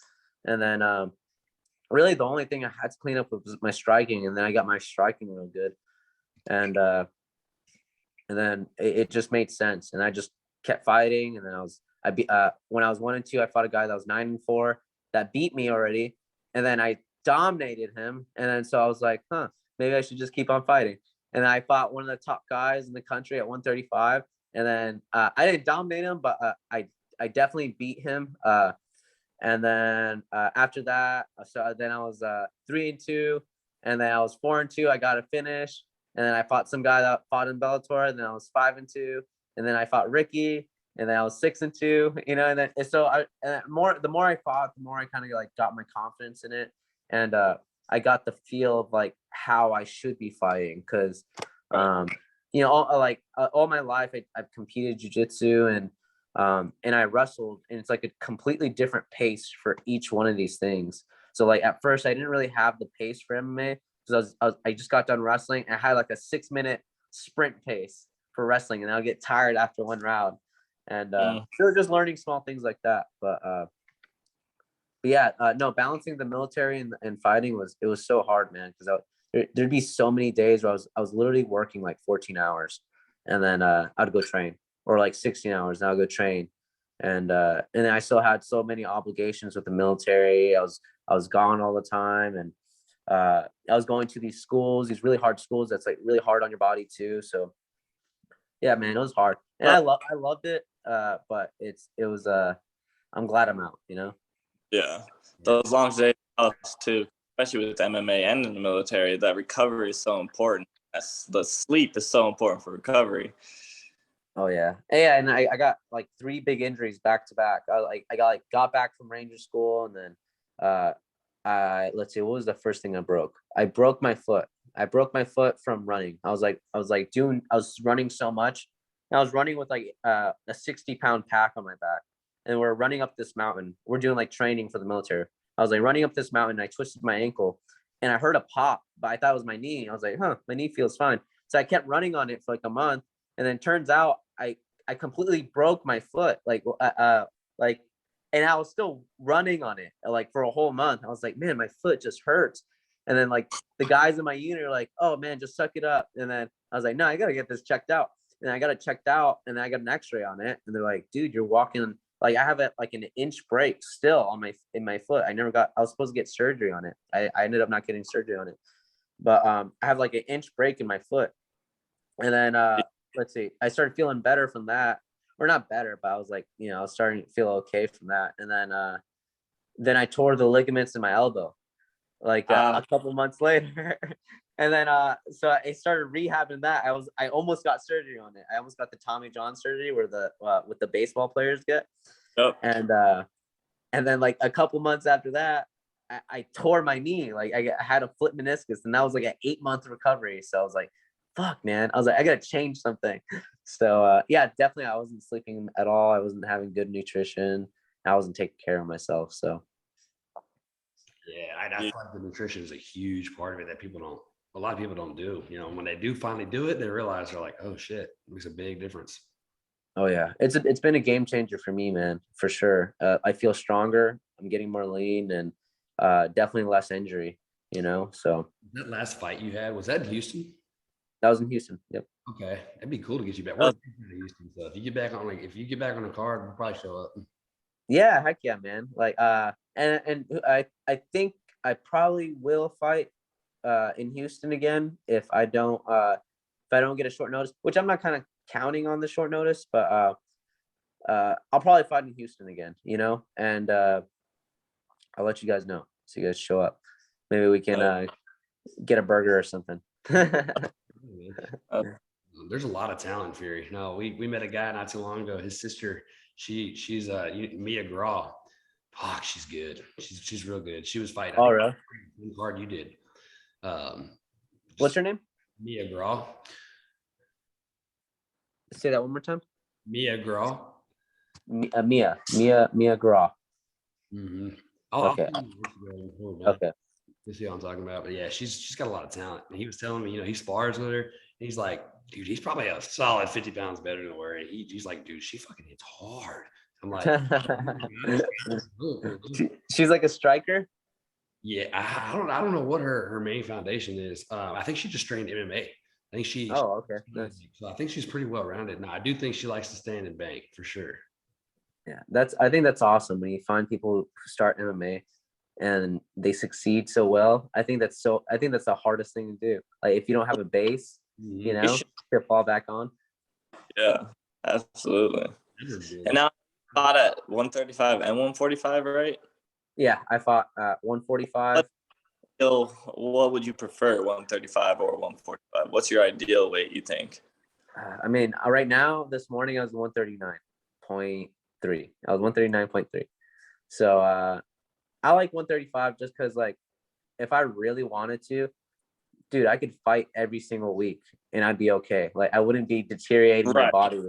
[SPEAKER 1] And then really the only thing I had to clean up was my striking, and then I got my striking real good. And then it just made sense, and I just kept fighting. And then when I was 1-2, I fought a guy that was 9-4 that beat me already, and then I dominated him. And then so I was like, maybe I should just keep on fighting. And then I fought one of the top guys in the country at 135, and then I didn't dominate him, but I definitely beat him. And then after that, so then I was 3-2, and then I was 4-2. I got a finish. And then I fought some guy that fought in Bellator, and then I was 5-2, and then I fought Ricky, and then I was 6-2, and then the more I fought, the more I kind of like got my confidence in it, and I got the feel of like how I should be fighting, because all my life I've competed jiu-jitsu, and I wrestled, and it's like a completely different pace for each one of these things. So like at first I didn't really have the pace for MMA, because I just got done wrestling, and I had like a 6-minute sprint pace for wrestling, and I'll get tired after one round. And so just learning small things like that. But But yeah, no, balancing the military and fighting was so hard, man. Because there'd be so many days where I was literally working like 14 hours, and then I'd go train, or like 16 hours, and I'll go train, and then I still had so many obligations with the military. I was gone all the time, and I was going to these schools, these really hard schools that's like really hard on your body too. So yeah, man, it was hard, and I loved it. But it was I'm glad I'm out, you know.
[SPEAKER 3] Yeah, those long days too, especially with MMA and in the military. That recovery is so important. The sleep is so important for recovery.
[SPEAKER 1] Oh yeah, yeah, and I got like 3 big injuries back to back. I got back from Ranger School, and then let's see, what was the first thing I broke? I broke my foot. I broke my foot from running. I was running so much. And I was running with like a 60-pound pack on my back, and we're running up this mountain. We're doing like training for the military. I was like running up this mountain. I twisted my ankle, and I heard a pop, but I thought it was my knee. I was like, my knee feels fine. So I kept running on it for like a month, and then turns out I completely broke my foot, like, and I was still running on it like for a whole month. I was like, man, my foot just hurts. And then like the guys in my unit are like, oh man, just suck it up. And then I was like, no, I gotta get this checked out. And I got it checked out, and I got an X-ray on it. And they're like, dude, you're walking like I have like an inch break still on my foot. I was supposed to get surgery on it. I ended up not getting surgery on it, but I have like an inch break in my foot. And then let's see, I started feeling better from that, or not better, but I was like, I was starting to feel okay from that. And then I tore the ligaments in my elbow like a couple months later. And then so I started rehabbing that. I almost got surgery on it. I almost got the Tommy John surgery where the with the baseball players get.
[SPEAKER 3] Yep.
[SPEAKER 1] And then like a couple months after that, I tore my knee. Like I had a flip meniscus, and that was like an 8-month recovery. So I was like, fuck, man. I was like, I gotta change something. So yeah, definitely I wasn't sleeping at all. I wasn't having good nutrition. I wasn't taking care of myself. So
[SPEAKER 2] yeah, I feel like the nutrition is a huge part of it that a lot of people don't do. When they do finally do it, they realize they're like, oh shit, it makes a big difference.
[SPEAKER 1] oh yeah, it's been a game changer for me, man, for sure. I feel stronger. I'm getting more lean, and definitely less injury. So
[SPEAKER 2] That last fight you had, was that in Houston?
[SPEAKER 1] that was in Houston. Yep.
[SPEAKER 2] Okay, that'd be cool to get you back. We're in Houston, so if you get back on the card, we'll probably show up.
[SPEAKER 1] Yeah, heck yeah, man. Like and I think I probably will fight in Houston again if I don't get a short notice, which I'm not kind of counting on the short notice, but I'll probably fight in Houston again, and I'll let you guys know. So you guys show up. Maybe we can get a burger or something.
[SPEAKER 2] There's a lot of talent, Fury. No, we met a guy not too long ago. His sister, she's Mia Graw. Fuck, she's good. She's real good. She was fighting.
[SPEAKER 1] Oh, really?
[SPEAKER 2] Card you did.
[SPEAKER 1] What's her name?
[SPEAKER 2] Mia Graw.
[SPEAKER 1] Say that one more time.
[SPEAKER 2] Mia Graw.
[SPEAKER 1] Mia Graw.
[SPEAKER 2] Mm-hmm.
[SPEAKER 1] Okay. Okay.
[SPEAKER 2] You see what I'm talking about? But yeah, she's got a lot of talent. And he was telling me, he spars with her. And he's like, dude, he's probably a solid 50 pounds better than her. And he's like, dude, she fucking hits hard. I'm like,
[SPEAKER 1] she's like a striker.
[SPEAKER 2] Yeah, I don't know what her main foundation is. I think she just trained MMA. I think she.
[SPEAKER 1] Oh, okay. Nice.
[SPEAKER 2] So I think she's pretty well rounded. Now I do think she likes to stand and bank for sure.
[SPEAKER 1] Yeah, I think that's awesome when you find people who start MMA and they succeed so well. I think that's the hardest thing to do. Like if you don't have a base, to fall back on.
[SPEAKER 3] Yeah, absolutely. And now I fought at 135 and 145, right?
[SPEAKER 1] Yeah, I fought 145.
[SPEAKER 3] What would you prefer, 135 or 145? What's your ideal weight, you think?
[SPEAKER 1] I mean, right now, this morning I was 139.3. I was 139.3. So I like 135 just because, like, if I really wanted to, dude, I could fight every single week and I'd be okay. Like, I wouldn't be deteriorating my body,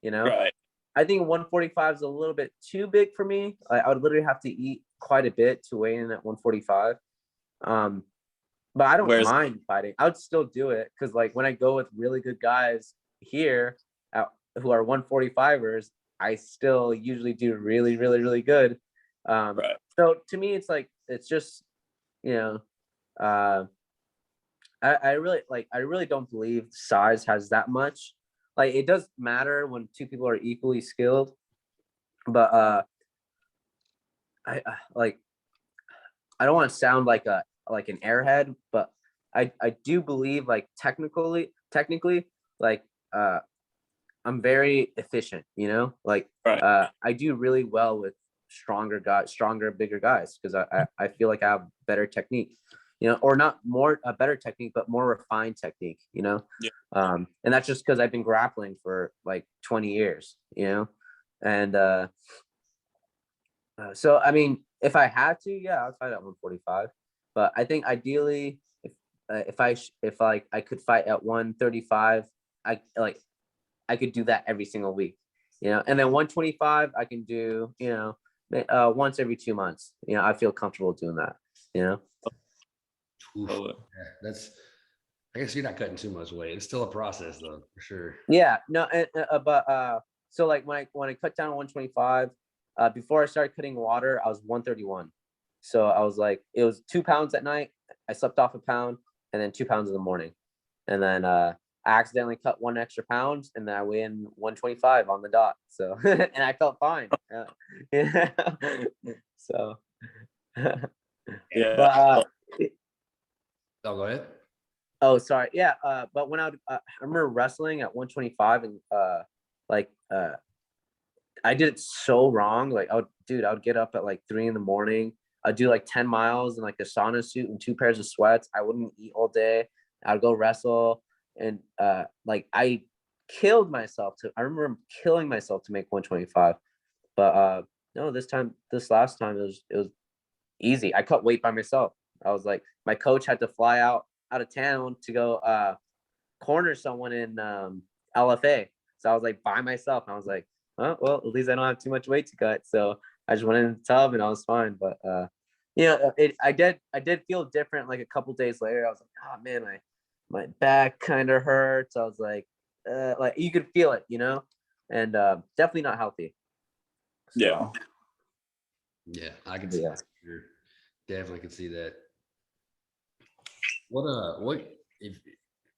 [SPEAKER 3] Right.
[SPEAKER 1] I think 145 is a little bit too big for me. I would literally have to eat quite a bit to weigh in at 145. But I don't mind fighting. I would still do it because, like, when I go with really good guys here who are 145ers, I still usually do really, really, really good.
[SPEAKER 3] Right.
[SPEAKER 1] So to me, it's like it's just uh, I really don't believe size has that much. Like it does matter when two people are equally skilled, but like I don't want to sound like an airhead, but I do believe like technically like I'm very efficient, like
[SPEAKER 3] Right.
[SPEAKER 1] I do really well with stronger, bigger guys because I feel like I have better technique, or not more a better technique, but more refined technique,
[SPEAKER 3] Yeah.
[SPEAKER 1] And that's just because I've been grappling for like 20 years, and so I mean, if I had to, yeah, I'd fight at 145. But I think ideally, if I could fight at 135, I could do that every single week, and then 125 I can do, once every 2 months. I feel comfortable doing that.
[SPEAKER 2] Oof.
[SPEAKER 3] Totally.
[SPEAKER 2] Yeah, that's. I guess you're not cutting too much weight. It's still a process, though, for sure.
[SPEAKER 1] Yeah, no, but so like when I cut down 125, before I started cutting water, I was 131. So I was like, it was 2 pounds at night. I slept off a pound, and then 2 pounds in the morning, and then I accidentally cut 1 extra pound, and then I weighed in 125 on the dot. So and I felt fine. Yeah. So,
[SPEAKER 3] Yeah.
[SPEAKER 1] but
[SPEAKER 2] Oh, go ahead.
[SPEAKER 1] oh, sorry. Yeah. But when I remember wrestling at 125, and like I did it so wrong. Like I would get up at like 3 in the morning. I'd do like 10 miles in like a sauna suit and 2 pairs of sweats. I wouldn't eat all day. I'd go wrestle, and like I killed myself I remember killing myself to make 125. But no, this last time it was easy. I cut weight by myself. I was like, my coach had to fly out of town to go corner someone in LFA. So I was like by myself. I was like, oh, well, at least I don't have too much weight to cut. So I just went in the tub and I was fine. But I did feel different like a couple days later. I was like, oh man, my back kind of hurts. I was like you could feel it, and definitely not healthy. So,
[SPEAKER 3] Yeah.
[SPEAKER 2] Yeah, I can see
[SPEAKER 1] yeah.
[SPEAKER 2] that. Sure. Definitely can see that. What if?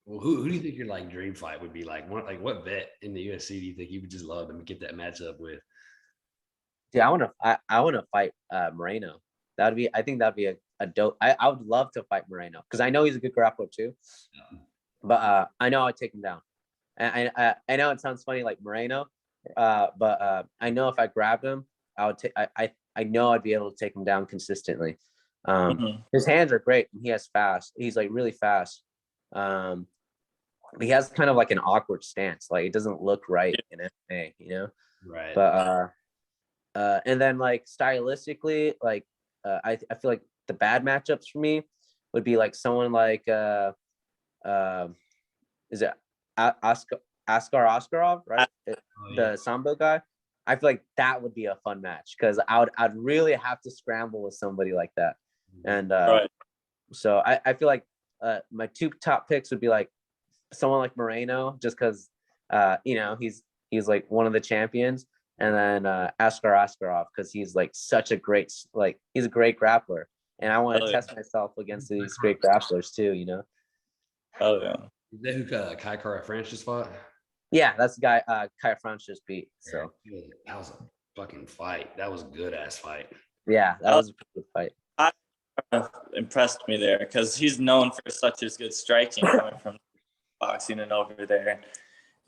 [SPEAKER 2] Well, who do you think your like dream fight would be like? What vet in the UFC do you think you would just love to get that matchup with?
[SPEAKER 1] Dude, I want to fight Moreno. I think that'd be a dope. I would love to fight Moreno because I know he's a good grappler too. But I know I'd take him down. And I know it sounds funny like Moreno, but I know if I grabbed him, I would take. I know I'd be able to take him down consistently. His hands are great, and he has fast. He's like really fast. But he has kind of like an awkward stance. Like it doesn't look right in MMA,
[SPEAKER 2] Right.
[SPEAKER 1] But and then like stylistically, like I feel like the bad matchups for me would be like someone like is it Askar Askarov, right?
[SPEAKER 2] Oh, yeah.
[SPEAKER 1] The Sambo guy. I feel like that would be a fun match because I'd really have to scramble with somebody like that. And
[SPEAKER 3] Right.
[SPEAKER 1] so I feel like my two top picks would be like someone like Moreno, just because he's like one of the champions, and then Askar Askarov because he's like such a great he's a great grappler, and I want to test myself against these great grapplers too.
[SPEAKER 3] Oh yeah.
[SPEAKER 2] Is that who Kai Kara France just fought?
[SPEAKER 1] Yeah, that's the guy Kai France just beat. So
[SPEAKER 2] Yeah, that was a fucking fight. That was a good ass fight.
[SPEAKER 1] yeah, that was a pretty good fight.
[SPEAKER 3] Impressed me there because he's known for such as good striking coming from boxing and over there,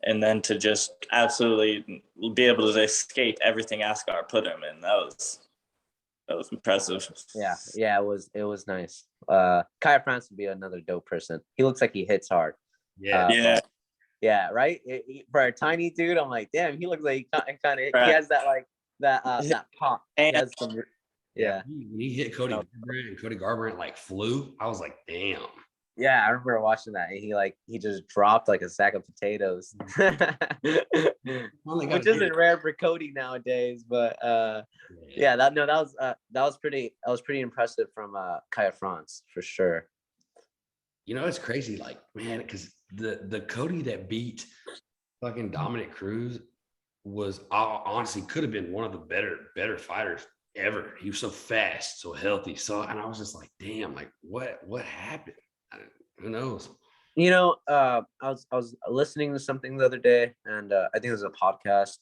[SPEAKER 3] and then to just absolutely be able to escape everything Askar put him in, that was impressive.
[SPEAKER 1] Yeah, it was nice. Kai France would be another dope person. He looks like he hits hard.
[SPEAKER 2] Yeah.
[SPEAKER 1] Yeah, right. For a tiny dude, I'm like, damn, he looks like he has that like that pop. He has some, yeah.
[SPEAKER 2] When he hit Cody Garbrandt and Cody Garbrandt like flew, I was like, damn.
[SPEAKER 1] Yeah, I remember watching that, and he just dropped like a sack of potatoes, which isn't rare for Cody nowadays. But yeah, that was pretty impressive from Kaya France for sure.
[SPEAKER 2] It's crazy, like man, because the Cody that beat fucking Dominic Cruz was honestly could have been one of the better fighters ever. He was so fast, so healthy. So, and I was just like, damn, like what happened? Who knows?
[SPEAKER 1] I was listening to something the other day, and I think it was a podcast,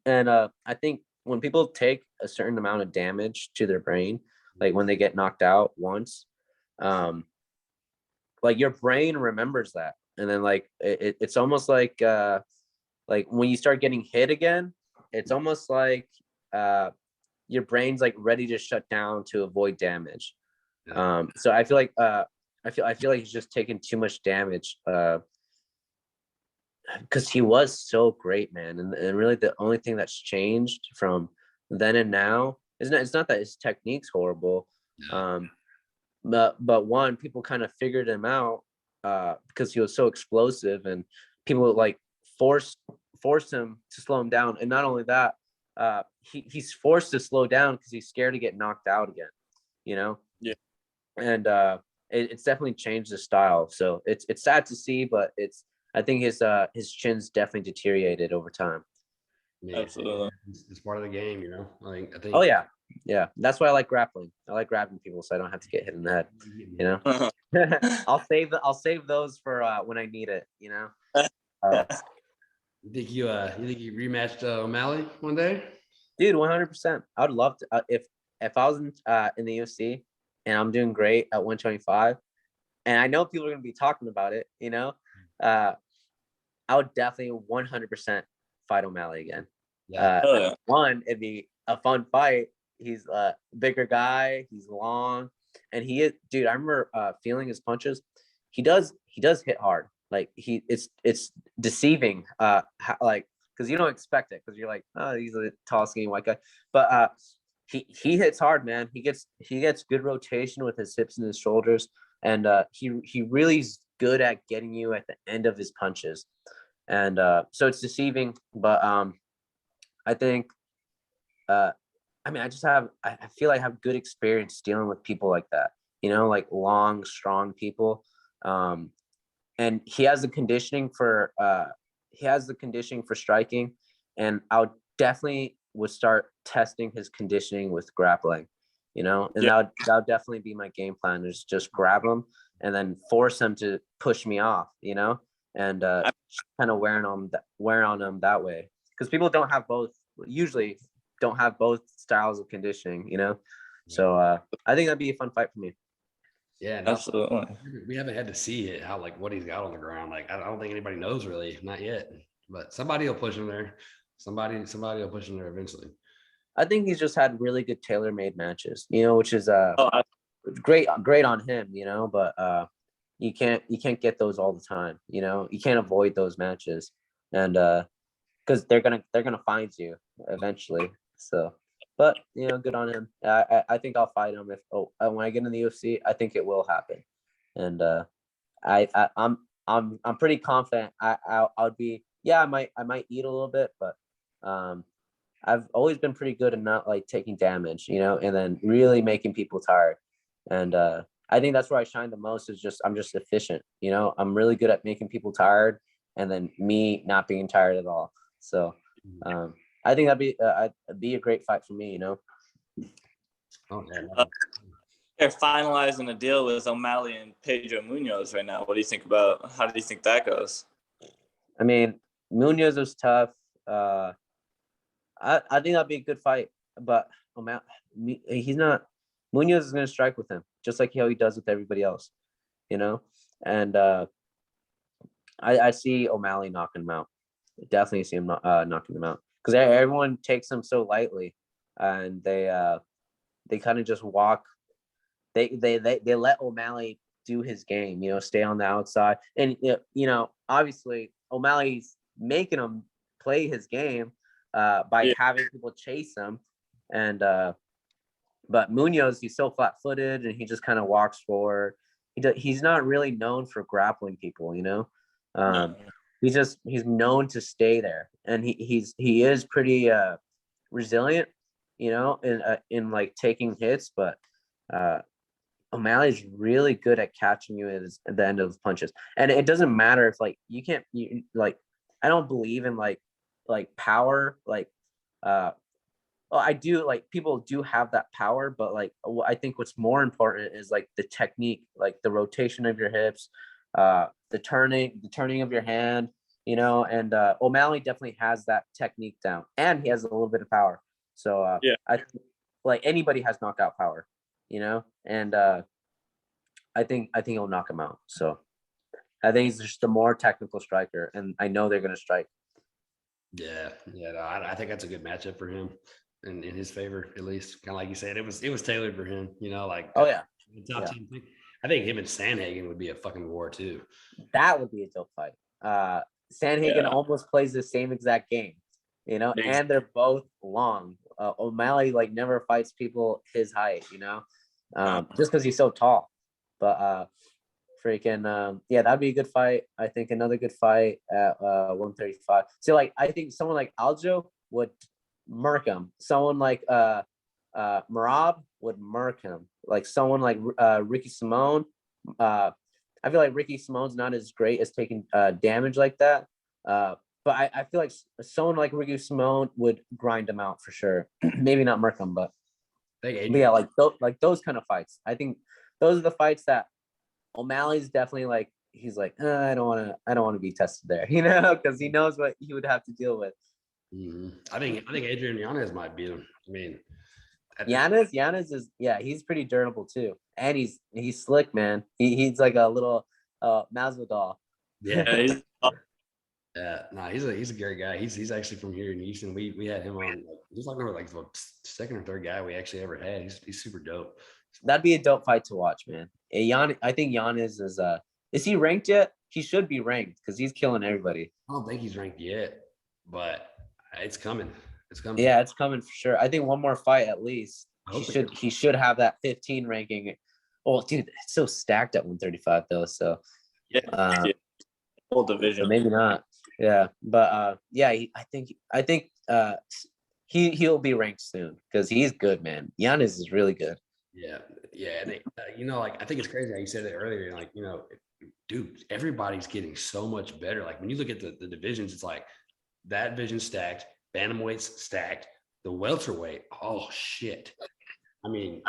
[SPEAKER 1] and I think when people take a certain amount of damage to their brain, like when they get knocked out once, um, like your brain remembers that, and then like it's almost like when you start getting hit again, it's almost like your brain's like ready to shut down to avoid damage. So I feel like I feel like he's just taking too much damage because he was so great, man. And really the only thing that's changed from then and now is not, it's not that his technique's horrible. Um, but one, people kind of figured him out because he was so explosive, and people like forced him to slow him down. And not only that, he's forced to slow down because he's scared to get knocked out again, you know?
[SPEAKER 3] Yeah.
[SPEAKER 1] And it's definitely changed the style. So it's sad to see, but I think his chin's definitely deteriorated over time.
[SPEAKER 2] Yeah,
[SPEAKER 3] Absolutely.
[SPEAKER 2] it's part of the game, you know. Like I think.
[SPEAKER 1] Oh yeah. Yeah. That's why I like grappling. I like grabbing people so I don't have to get hit in the head, you know? I'll save those for when I need it, you know?
[SPEAKER 2] You think you rematched O'Malley one day?
[SPEAKER 1] Dude, 100%. I would love to if I was in the UFC and I'm doing great at 125, and I know people are going to be talking about it, you know, I would definitely 100% fight O'Malley again.
[SPEAKER 3] Yeah.
[SPEAKER 1] One, it'd be a fun fight. He's a bigger guy. He's long, and he is, dude. I remember feeling his punches. He does hit hard. Like it's deceiving. Like because you don't expect it because you're like, oh, he's a tall, skinny white guy, but he hits hard, man. He gets good rotation with his hips and his shoulders, and he really is good at getting you at the end of his punches, and so it's deceiving. But I think I mean, I feel like I have good experience dealing with people like that, you know, like long, strong people. And he has the conditioning for striking, and I would start testing his conditioning with grappling, you know, and that would definitely be my game plan, is just grab him and then force him to push me off, you know, and kind of wear on him that way. Because people usually don't have both styles of conditioning, you know. So I think that'd be a fun fight for me.
[SPEAKER 2] Yeah,
[SPEAKER 3] Absolutely.
[SPEAKER 2] we haven't had to see it, how like what he's got on the ground. Like I don't think anybody knows really, not yet. But somebody will push him there. Somebody will push him there eventually.
[SPEAKER 1] I think he's just had really good tailor-made matches, you know, which is
[SPEAKER 3] Oh,
[SPEAKER 1] great on him, you know. But you can't get those all the time, you know. You can't avoid those matches, and because they're gonna find you eventually. So, but you know, good on him. I think I'll fight him when I get in the UFC. I think it will happen, and I'm pretty confident. I'll be, yeah. I might eat a little bit, but I've always been pretty good at not like taking damage, you know, and then really making people tired. And I think that's where I shine the most, is I'm just efficient, you know. I'm really good at making people tired, and then me not being tired at all. So I think that'd be a great fight for me, you know.
[SPEAKER 2] Oh yeah.
[SPEAKER 3] They're finalizing a deal with O'Malley and Pedro Munoz right now. What do you think about? How do you think that goes?
[SPEAKER 1] I mean, Munoz is tough. I think that'd be a good fight, but he's not. Munoz is going to strike with him just like how he does with everybody else, you know. And I see O'Malley knocking him out. Definitely see him knocking him out, because everyone takes him so lightly, and they kind of just walk. They let O'Malley do his game, you know, stay on the outside, and you know, obviously O'Malley's making him play his game by having people chase him, and but Munoz, he's so flat-footed, and he just kind of walks forward. He's not really known for grappling people, you know. He's known to stay there, and he is pretty resilient, you know, in like taking hits, but O'Malley's really good at catching you at the end of punches. And it doesn't matter if like like I don't believe in like power, like well, I do like people do have that power, but like I think what's more important is like the technique, like the rotation of your hips, the turning of your hand, and O'Malley definitely has that technique down, and he has a little bit of power. So
[SPEAKER 3] Yeah.
[SPEAKER 1] I think like anybody has knockout power, and I think he'll knock him out. So I think he's just a more technical striker, and I know they're gonna strike.
[SPEAKER 2] Yeah, yeah, no, I think that's a good matchup for him, in his favor at least. Kind of like you said, it was tailored for him. Like
[SPEAKER 1] Oh yeah,
[SPEAKER 2] the top
[SPEAKER 1] yeah.
[SPEAKER 2] 10 pick. I think him and Sandhagen would be a fucking war too.
[SPEAKER 1] That would be a dope fight. Sanhagen
[SPEAKER 3] Yeah.
[SPEAKER 1] almost plays the same exact game, and they're both long. O'Malley like never fights people his height, just because he's so tall. But yeah, that'd be a good fight. I think another good fight at 135. So like I think someone like Aljo would murk him. Someone like Marab would murk him. Like someone like Ricky Simone. I feel like Ricky Simone's not as great as taking damage like that. But I feel like someone like Ricky Simone would grind him out for sure. Maybe not murk him, but yeah, like those kind of fights. I think those are the fights that O'Malley's definitely like. He's like, I don't want to be tested there, because he knows what he would have to deal with.
[SPEAKER 2] I think Adrian Yanez might beat him. I mean,
[SPEAKER 1] Yanez is he's pretty durable too, and he's slick, man. He's like a little Masvidal.
[SPEAKER 2] Yeah, yeah, no, he's a great guy. He's actually from here in Houston. We had him on. He's like the second or third guy we actually ever had. He's super dope.
[SPEAKER 1] That'd be a dope fight to watch, man. I think Yanez is he ranked yet? He should be ranked because he's killing everybody.
[SPEAKER 2] I don't think he's ranked yet, but it's coming. It's coming.
[SPEAKER 1] Yeah, it's coming for sure. I think one more fight at least. He should have that 15 ranking. Oh, dude, it's so stacked at 135 though. So
[SPEAKER 3] whole division.
[SPEAKER 1] So maybe not. Yeah, but I think he'll be ranked soon because he's good, man. Giannis is really good.
[SPEAKER 2] Yeah, and like I think it's crazy how you said it earlier. Like dude, everybody's getting so much better. Like when you look at the divisions, it's like that division stacked, bantamweight's stacked, the welterweight. Oh shit! I mean,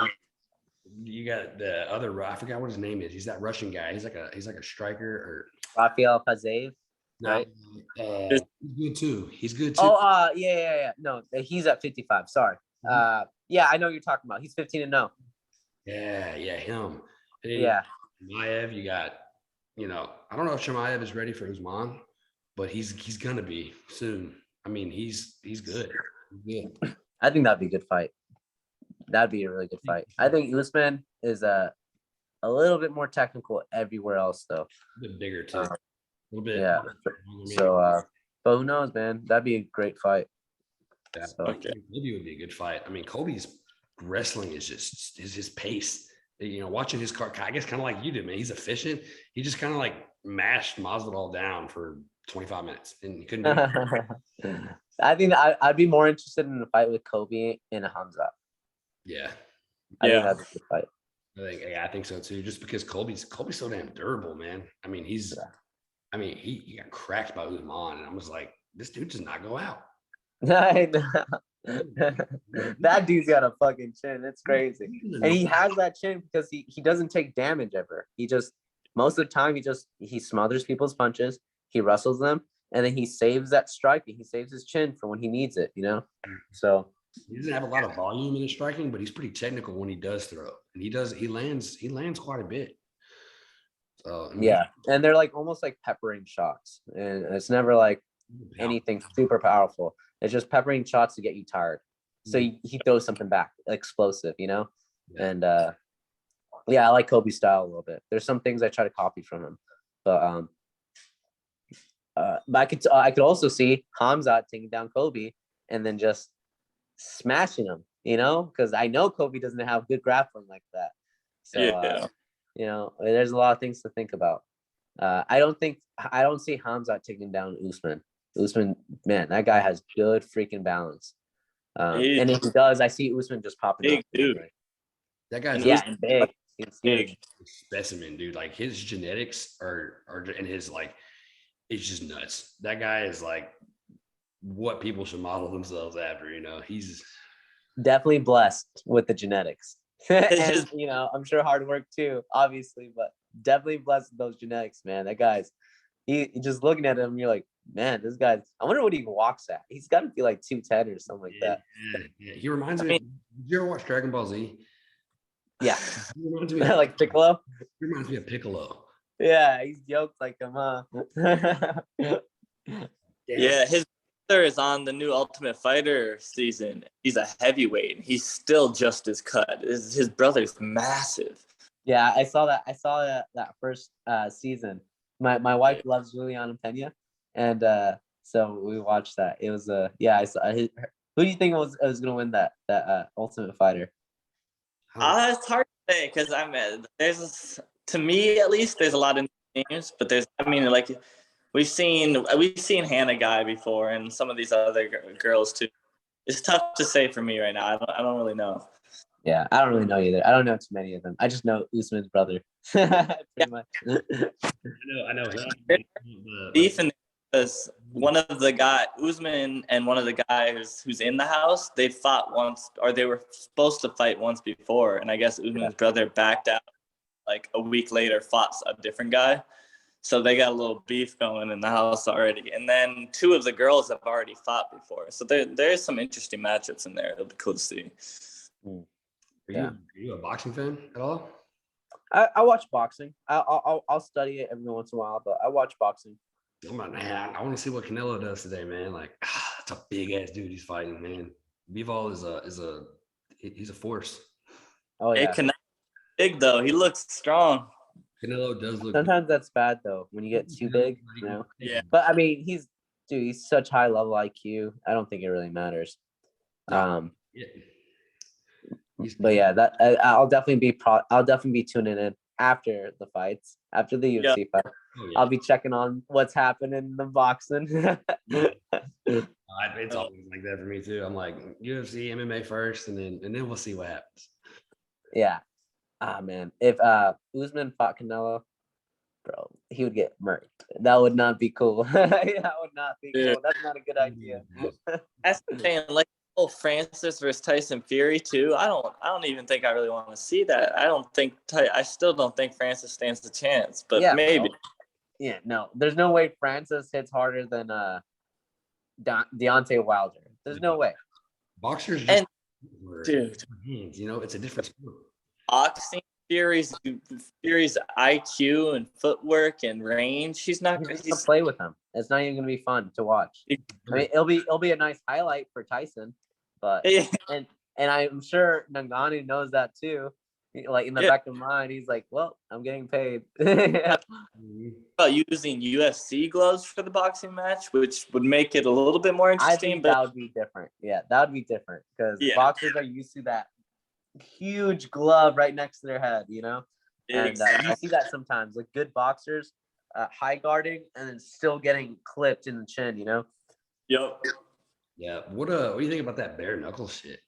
[SPEAKER 2] you got the other. I forgot what his name is. He's that Russian guy. He's like a striker or
[SPEAKER 1] Rafael Pazev. Right.
[SPEAKER 2] He's good too.
[SPEAKER 1] Oh, yeah. No, he's at 55. Sorry. Yeah, I know what you're talking about. He's 15-0.
[SPEAKER 2] Yeah, him. And then
[SPEAKER 1] yeah.
[SPEAKER 2] Shemaev, you got, I don't know if Shemaev is ready for Usman, but he's gonna be soon. I mean, he's good.
[SPEAKER 1] I think that'd be a good fight. That'd be a really good fight. I think Usman is a little bit more technical everywhere else, though.
[SPEAKER 2] A bit bigger too. A little bit.
[SPEAKER 1] Yeah. So, but who knows, man? That'd be a great fight.
[SPEAKER 2] Yeah. So. Okay. Maybe it would be a good fight. I mean, Kobe's wrestling is just his pace. Watching his car, I guess, kind of like you did, man. He's efficient. He just kind of like mashed Masvidal down for 25 minutes, and he couldn't do it.
[SPEAKER 1] I think I'd be more interested in a fight with Kobe and a Hamza.
[SPEAKER 2] Yeah.
[SPEAKER 1] I think that'd be a good fight.
[SPEAKER 2] I think so too. Just because Kobe's so damn durable, man. I mean, he got cracked by Usman, and I was like, this dude does not go out.
[SPEAKER 1] I know. That dude's got a fucking chin. It's crazy. And he has that chin because he doesn't take damage ever. He just, most of the time, he smothers people's punches, he wrestles them, and then he saves that striking. He saves his chin for when he needs it, So
[SPEAKER 2] he doesn't have a lot of volume in his striking, but he's pretty technical when he does throw. And he lands quite a bit. So
[SPEAKER 1] and they're like almost like peppering shots. And it's never like anything super powerful. It's just peppering shots to get you tired. So he throws something back, explosive, And I like Kobe's style a little bit. There's some things I try to copy from him, but I could also see Hamzat taking down Kobe and then just smashing him, because I know Kobe doesn't have good grappling like that. So there's a lot of things to think about. I don't see Hamzat taking down Usman. Usman, man, that guy has good freaking balance. And if he does, I see Usman just popping
[SPEAKER 3] big,
[SPEAKER 1] up.
[SPEAKER 3] Dude.
[SPEAKER 2] That guy's
[SPEAKER 1] big. He's
[SPEAKER 2] big specimen, dude. Like his genetics are and his like, it's just nuts. That guy is like what people should model themselves after. He's
[SPEAKER 1] Definitely blessed with the genetics. And
[SPEAKER 3] His-
[SPEAKER 1] I'm sure hard work too, obviously, but definitely blessed with those genetics, man. That guy's he just looking at him, you're like, man, this guy's I wonder what he walks at. He's gotta be like 210 or something like that.
[SPEAKER 2] Yeah. He reminds
[SPEAKER 3] I
[SPEAKER 2] me.
[SPEAKER 3] mean-
[SPEAKER 2] Did you ever watch Dragon Ball Z?
[SPEAKER 1] Yeah.
[SPEAKER 2] He reminds me.
[SPEAKER 1] Like Piccolo.
[SPEAKER 2] He reminds me of Piccolo.
[SPEAKER 1] Yeah, he's yoked like him, huh?
[SPEAKER 3] Yeah, his brother is on the new Ultimate Fighter season. He's a heavyweight. He's still just as cut. His brother's massive.
[SPEAKER 1] Yeah, I saw that. I saw that first season. My wife loves Juliana Pena, and so we watched that. It was yeah. I saw. Who do you think was gonna win that Ultimate Fighter?
[SPEAKER 3] It's hard to say because to me at least, there's a lot of names, but like we've seen Hannah Guy before, and some of these other girls too. It's tough to say for me right now. I don't really know.
[SPEAKER 1] Yeah, I don't really know either. I don't know too many of them. I just know Usman's brother. Pretty much.
[SPEAKER 2] I know.
[SPEAKER 3] Beef and because one of the guy Usman and one of the guys who's in the house, they fought once, or they were supposed to fight once before, and I guess Usman's brother backed out. Like a week later, fought a different guy, so they got a little beef going in the house already. And then two of the girls have already fought before, so there's some interesting matchups in there. It'll be cool to see.
[SPEAKER 2] Are you a boxing fan at all?
[SPEAKER 1] I watch boxing. I'll study it every once in a while, but I watch boxing.
[SPEAKER 2] Man, I want to see what Canelo does today, man. Like, it's a big ass dude he's fighting, man. Bivol he's a force.
[SPEAKER 1] Oh yeah.
[SPEAKER 3] Hey, big though. He looks strong.
[SPEAKER 2] Canelo does look.
[SPEAKER 1] Sometimes that's bad though when you get too big,
[SPEAKER 3] Yeah.
[SPEAKER 1] But I mean, he's such high level IQ. I don't think it really matters.
[SPEAKER 2] Yeah.
[SPEAKER 1] But yeah, I'll definitely be tuning in after the fights, after the UFC fight.
[SPEAKER 2] Oh, yeah.
[SPEAKER 1] I'll be checking on what's happening in the boxing.
[SPEAKER 2] It's always like that for me too. I'm like UFC, MMA first, and then we'll see what happens.
[SPEAKER 1] Yeah. Ah man, if Usman fought Canelo, bro, he would get murked. That would not be cool. That would not be cool. That's not a good idea.
[SPEAKER 3] That's the thing. Like Francis versus Tyson Fury too. I don't even think I really want to see that. I still don't think Francis stands a chance. But
[SPEAKER 1] Yeah,
[SPEAKER 3] maybe.
[SPEAKER 1] bro. Yeah, no, there's no way Francis hits harder than Deontay Wilder. There's no way.
[SPEAKER 2] Boxers just
[SPEAKER 3] Dude,
[SPEAKER 2] hands, it's a different sport.
[SPEAKER 3] Boxing Fury's IQ and footwork and range. He's not
[SPEAKER 1] He's
[SPEAKER 3] going
[SPEAKER 1] gonna play with him. It's not even gonna be fun to watch. I mean, it'll be a nice highlight for Tyson, but and I'm sure Ngannou knows that too. Like in the back of mind, he's like, "Well, I'm getting paid."
[SPEAKER 3] About using UFC gloves for the boxing match, which would make it a little bit more interesting.
[SPEAKER 1] I think that would be different. Yeah, that would be different because boxers are used to that huge glove right next to their head, And you see that sometimes, like good boxers, high guarding and then still getting clipped in the chin,
[SPEAKER 3] Yep.
[SPEAKER 2] Yeah. What do you think about that bare knuckle shit?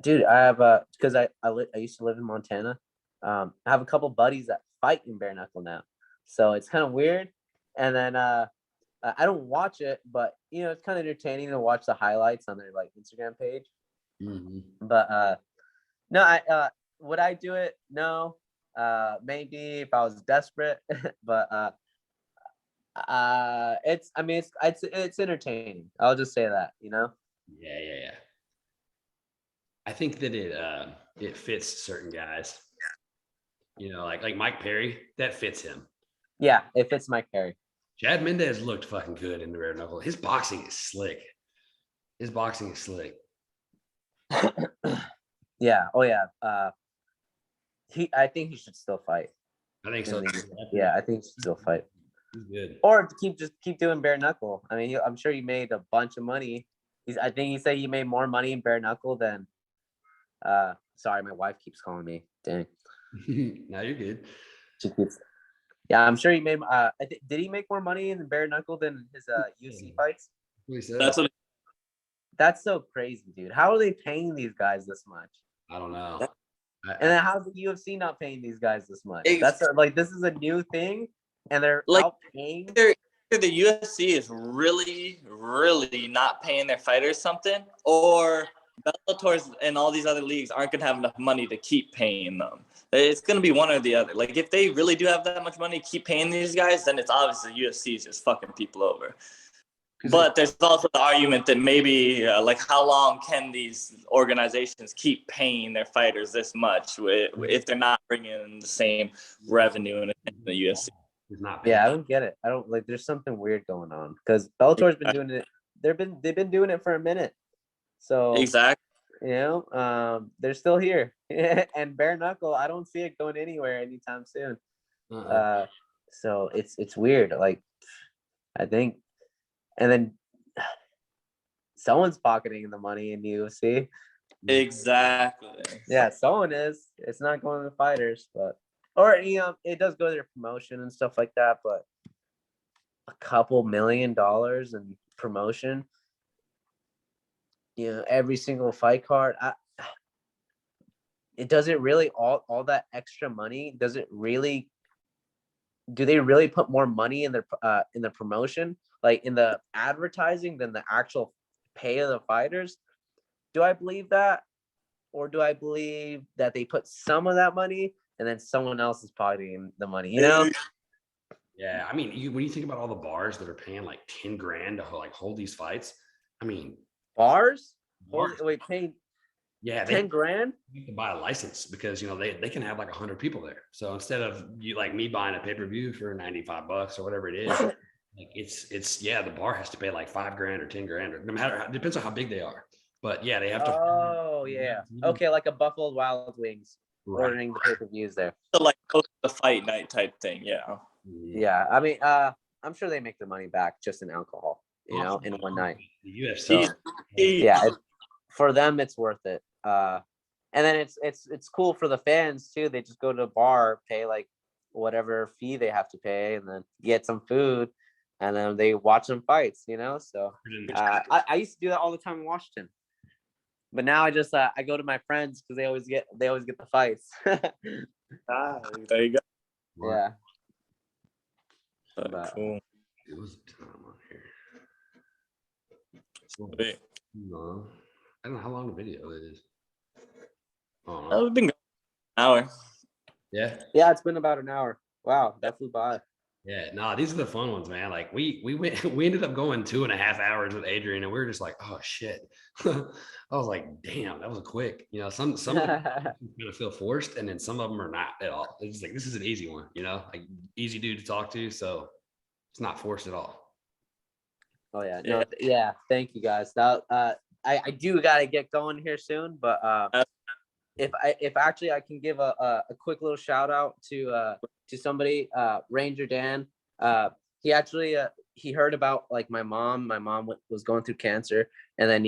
[SPEAKER 1] Dude, I have because I used to live in Montana. I have a couple buddies that fight in bare knuckle now, so it's kind of weird. And then I don't watch it, but it's kind of entertaining to watch the highlights on their like Instagram page.
[SPEAKER 2] Mm-hmm.
[SPEAKER 1] But no, I would I do it? No, maybe if I was desperate, but it's entertaining. I'll just say that,
[SPEAKER 2] Yeah. I think that it fits certain guys. Like Mike Perry, that fits him.
[SPEAKER 1] Yeah, it fits Mike Perry.
[SPEAKER 2] Chad Mendez looked fucking good in the bare knuckle. His boxing is slick.
[SPEAKER 1] Yeah. Oh yeah. I think he should still fight.
[SPEAKER 2] I think so.
[SPEAKER 1] Yeah, I think he should still fight.
[SPEAKER 2] He's good.
[SPEAKER 1] Or keep doing bare knuckle. I mean, I'm sure he made a bunch of money. I think he said he made more money in bare knuckle than. Sorry, my wife keeps calling me. Dang.
[SPEAKER 2] Now you're good.
[SPEAKER 1] Yeah, I'm sure he made. Did he make more money in the bare knuckle than his UFC fights? That's so crazy, dude. How are they paying these guys this much?
[SPEAKER 2] I don't know.
[SPEAKER 1] And then how's the UFC not paying these guys this much? That's this is a new thing, and they're out paying.
[SPEAKER 3] Either the UFC is really, really not paying their fighters something, or Bellator's and all these other leagues aren't gonna have enough money to keep paying them. It's gonna be one or the other. Like if they really do have that much money to keep paying these guys, then it's obviously UFC is just fucking people over. But there's also the argument that maybe like how long can these organizations keep paying their fighters this much if they're not bringing in the same revenue in the UFC?
[SPEAKER 1] Yeah, I don't get it. I don't like. There's something weird going on because Bellator's been doing it. They've been doing it for a minute. So
[SPEAKER 3] Exactly.
[SPEAKER 1] They're still here. And bare knuckle, I don't see it going anywhere anytime soon. So it's weird. Like I think, and then someone's pocketing the money in the UFC.
[SPEAKER 3] Exactly.
[SPEAKER 1] Yeah, someone is. It's not going to the fighters, but it does go to their promotion and stuff like that. But a couple $1 million in promotion, every single fight card. It doesn't really all that extra money. Does it really? Do they really put more money in the promotion, like in the advertising, than the actual pay of the fighters? Do I believe that, or do I believe that they put some of that money and then someone else is pocketing the money?
[SPEAKER 2] Yeah, I mean, when you think about all the bars that are paying like 10 grand to like hold these fights, I mean,
[SPEAKER 1] bars?
[SPEAKER 2] bars.
[SPEAKER 1] Wait, paying
[SPEAKER 2] Yeah,
[SPEAKER 1] 10 grand?
[SPEAKER 2] You can buy a license because they can have like 100 people there. So instead of you like me buying a pay-per-view for $95 or whatever it is, like it's the bar has to pay like 5 grand or 10 grand, or no matter it depends on how big they are. But yeah, they have to.
[SPEAKER 1] Oh yeah. Okay, like a Buffalo Wild Wings ordering the pay-per-views there.
[SPEAKER 3] So like the fight night type thing, yeah.
[SPEAKER 1] Yeah, I mean, I'm sure they make their money back just in alcohol, in one night.
[SPEAKER 2] The UFC.
[SPEAKER 1] So, yeah, for them it's worth it. And then it's cool for the fans too. They just go to a bar, pay like whatever fee they have to pay, and then get some food, and then they watch some fights. So I used to do that all the time in Washington, but now I just I go to my friends because they always get the fights.
[SPEAKER 3] There you go.
[SPEAKER 1] Yeah.
[SPEAKER 3] Cool.
[SPEAKER 2] It was a time on here.
[SPEAKER 3] Sweet.
[SPEAKER 2] No, I don't know how long the video is.
[SPEAKER 3] Oh, it's been an hour.
[SPEAKER 2] Yeah.
[SPEAKER 1] Yeah, it's been about an hour. Wow, that flew by.
[SPEAKER 2] Yeah, no, these are the fun ones, man. Like we ended up going 2.5 hours with Adrian, and we were just like, oh shit. I was like, damn, that was quick. Some of them kind of feel forced, and then some of them are not at all. It's just like this is an easy one, like easy dude to talk to, so it's not forced at all.
[SPEAKER 1] Oh yeah, no, yeah. Thank you guys. That I do gotta get going here soon, but if actually I can give a quick little shout out to somebody, Ranger Dan. He actually he heard about like my mom. My mom was going through cancer, and then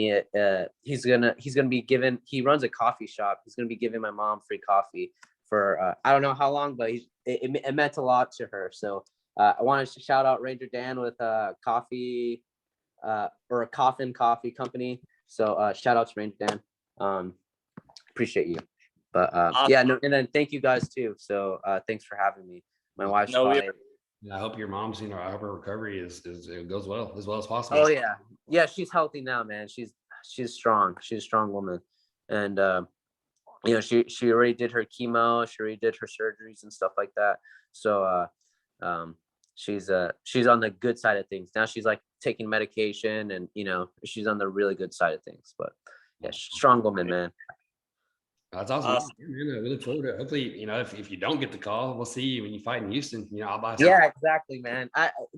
[SPEAKER 1] he's gonna be giving. He runs a coffee shop. He's gonna be giving my mom free coffee for I don't know how long, but it meant a lot to her. So I wanted to shout out Ranger Dan with coffee or a Coffin Coffee Company. So shout out to Ranger Dan. Appreciate you. But
[SPEAKER 3] awesome.
[SPEAKER 1] Yeah, no, and then thank you guys too. So thanks for having me. My wife's fine.
[SPEAKER 2] I hope your mom's, I hope her recovery it goes well as possible.
[SPEAKER 1] Oh yeah, she's healthy now, man. She's strong. She's a strong woman, and she already did her chemo. She already did her surgeries and stuff like that. So she's on the good side of things now. She's like taking medication, and she's on the really good side of things. But yeah, strong woman, man.
[SPEAKER 2] That's awesome. We look forward to it. Hopefully, if you don't get the call, we'll see you when you fight in Houston. I'll buy some.
[SPEAKER 1] Yeah, exactly, man.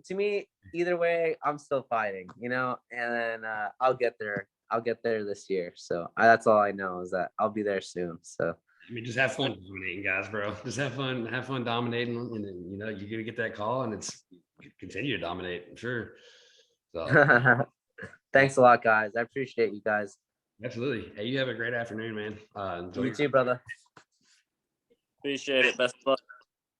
[SPEAKER 1] To me, either way, I'm still fighting, and then I'll get there. I'll get there this year. So that's all I know is that I'll be there soon. So
[SPEAKER 2] just have fun dominating, guys, bro. Just have fun dominating, and then you're gonna get that call, and it's continue to dominate. I'm sure. So
[SPEAKER 1] thanks a lot, guys. I appreciate you guys.
[SPEAKER 2] Absolutely. Hey, you have a great afternoon, man. Enjoy
[SPEAKER 1] You too, brother.
[SPEAKER 3] Appreciate it. Best of luck.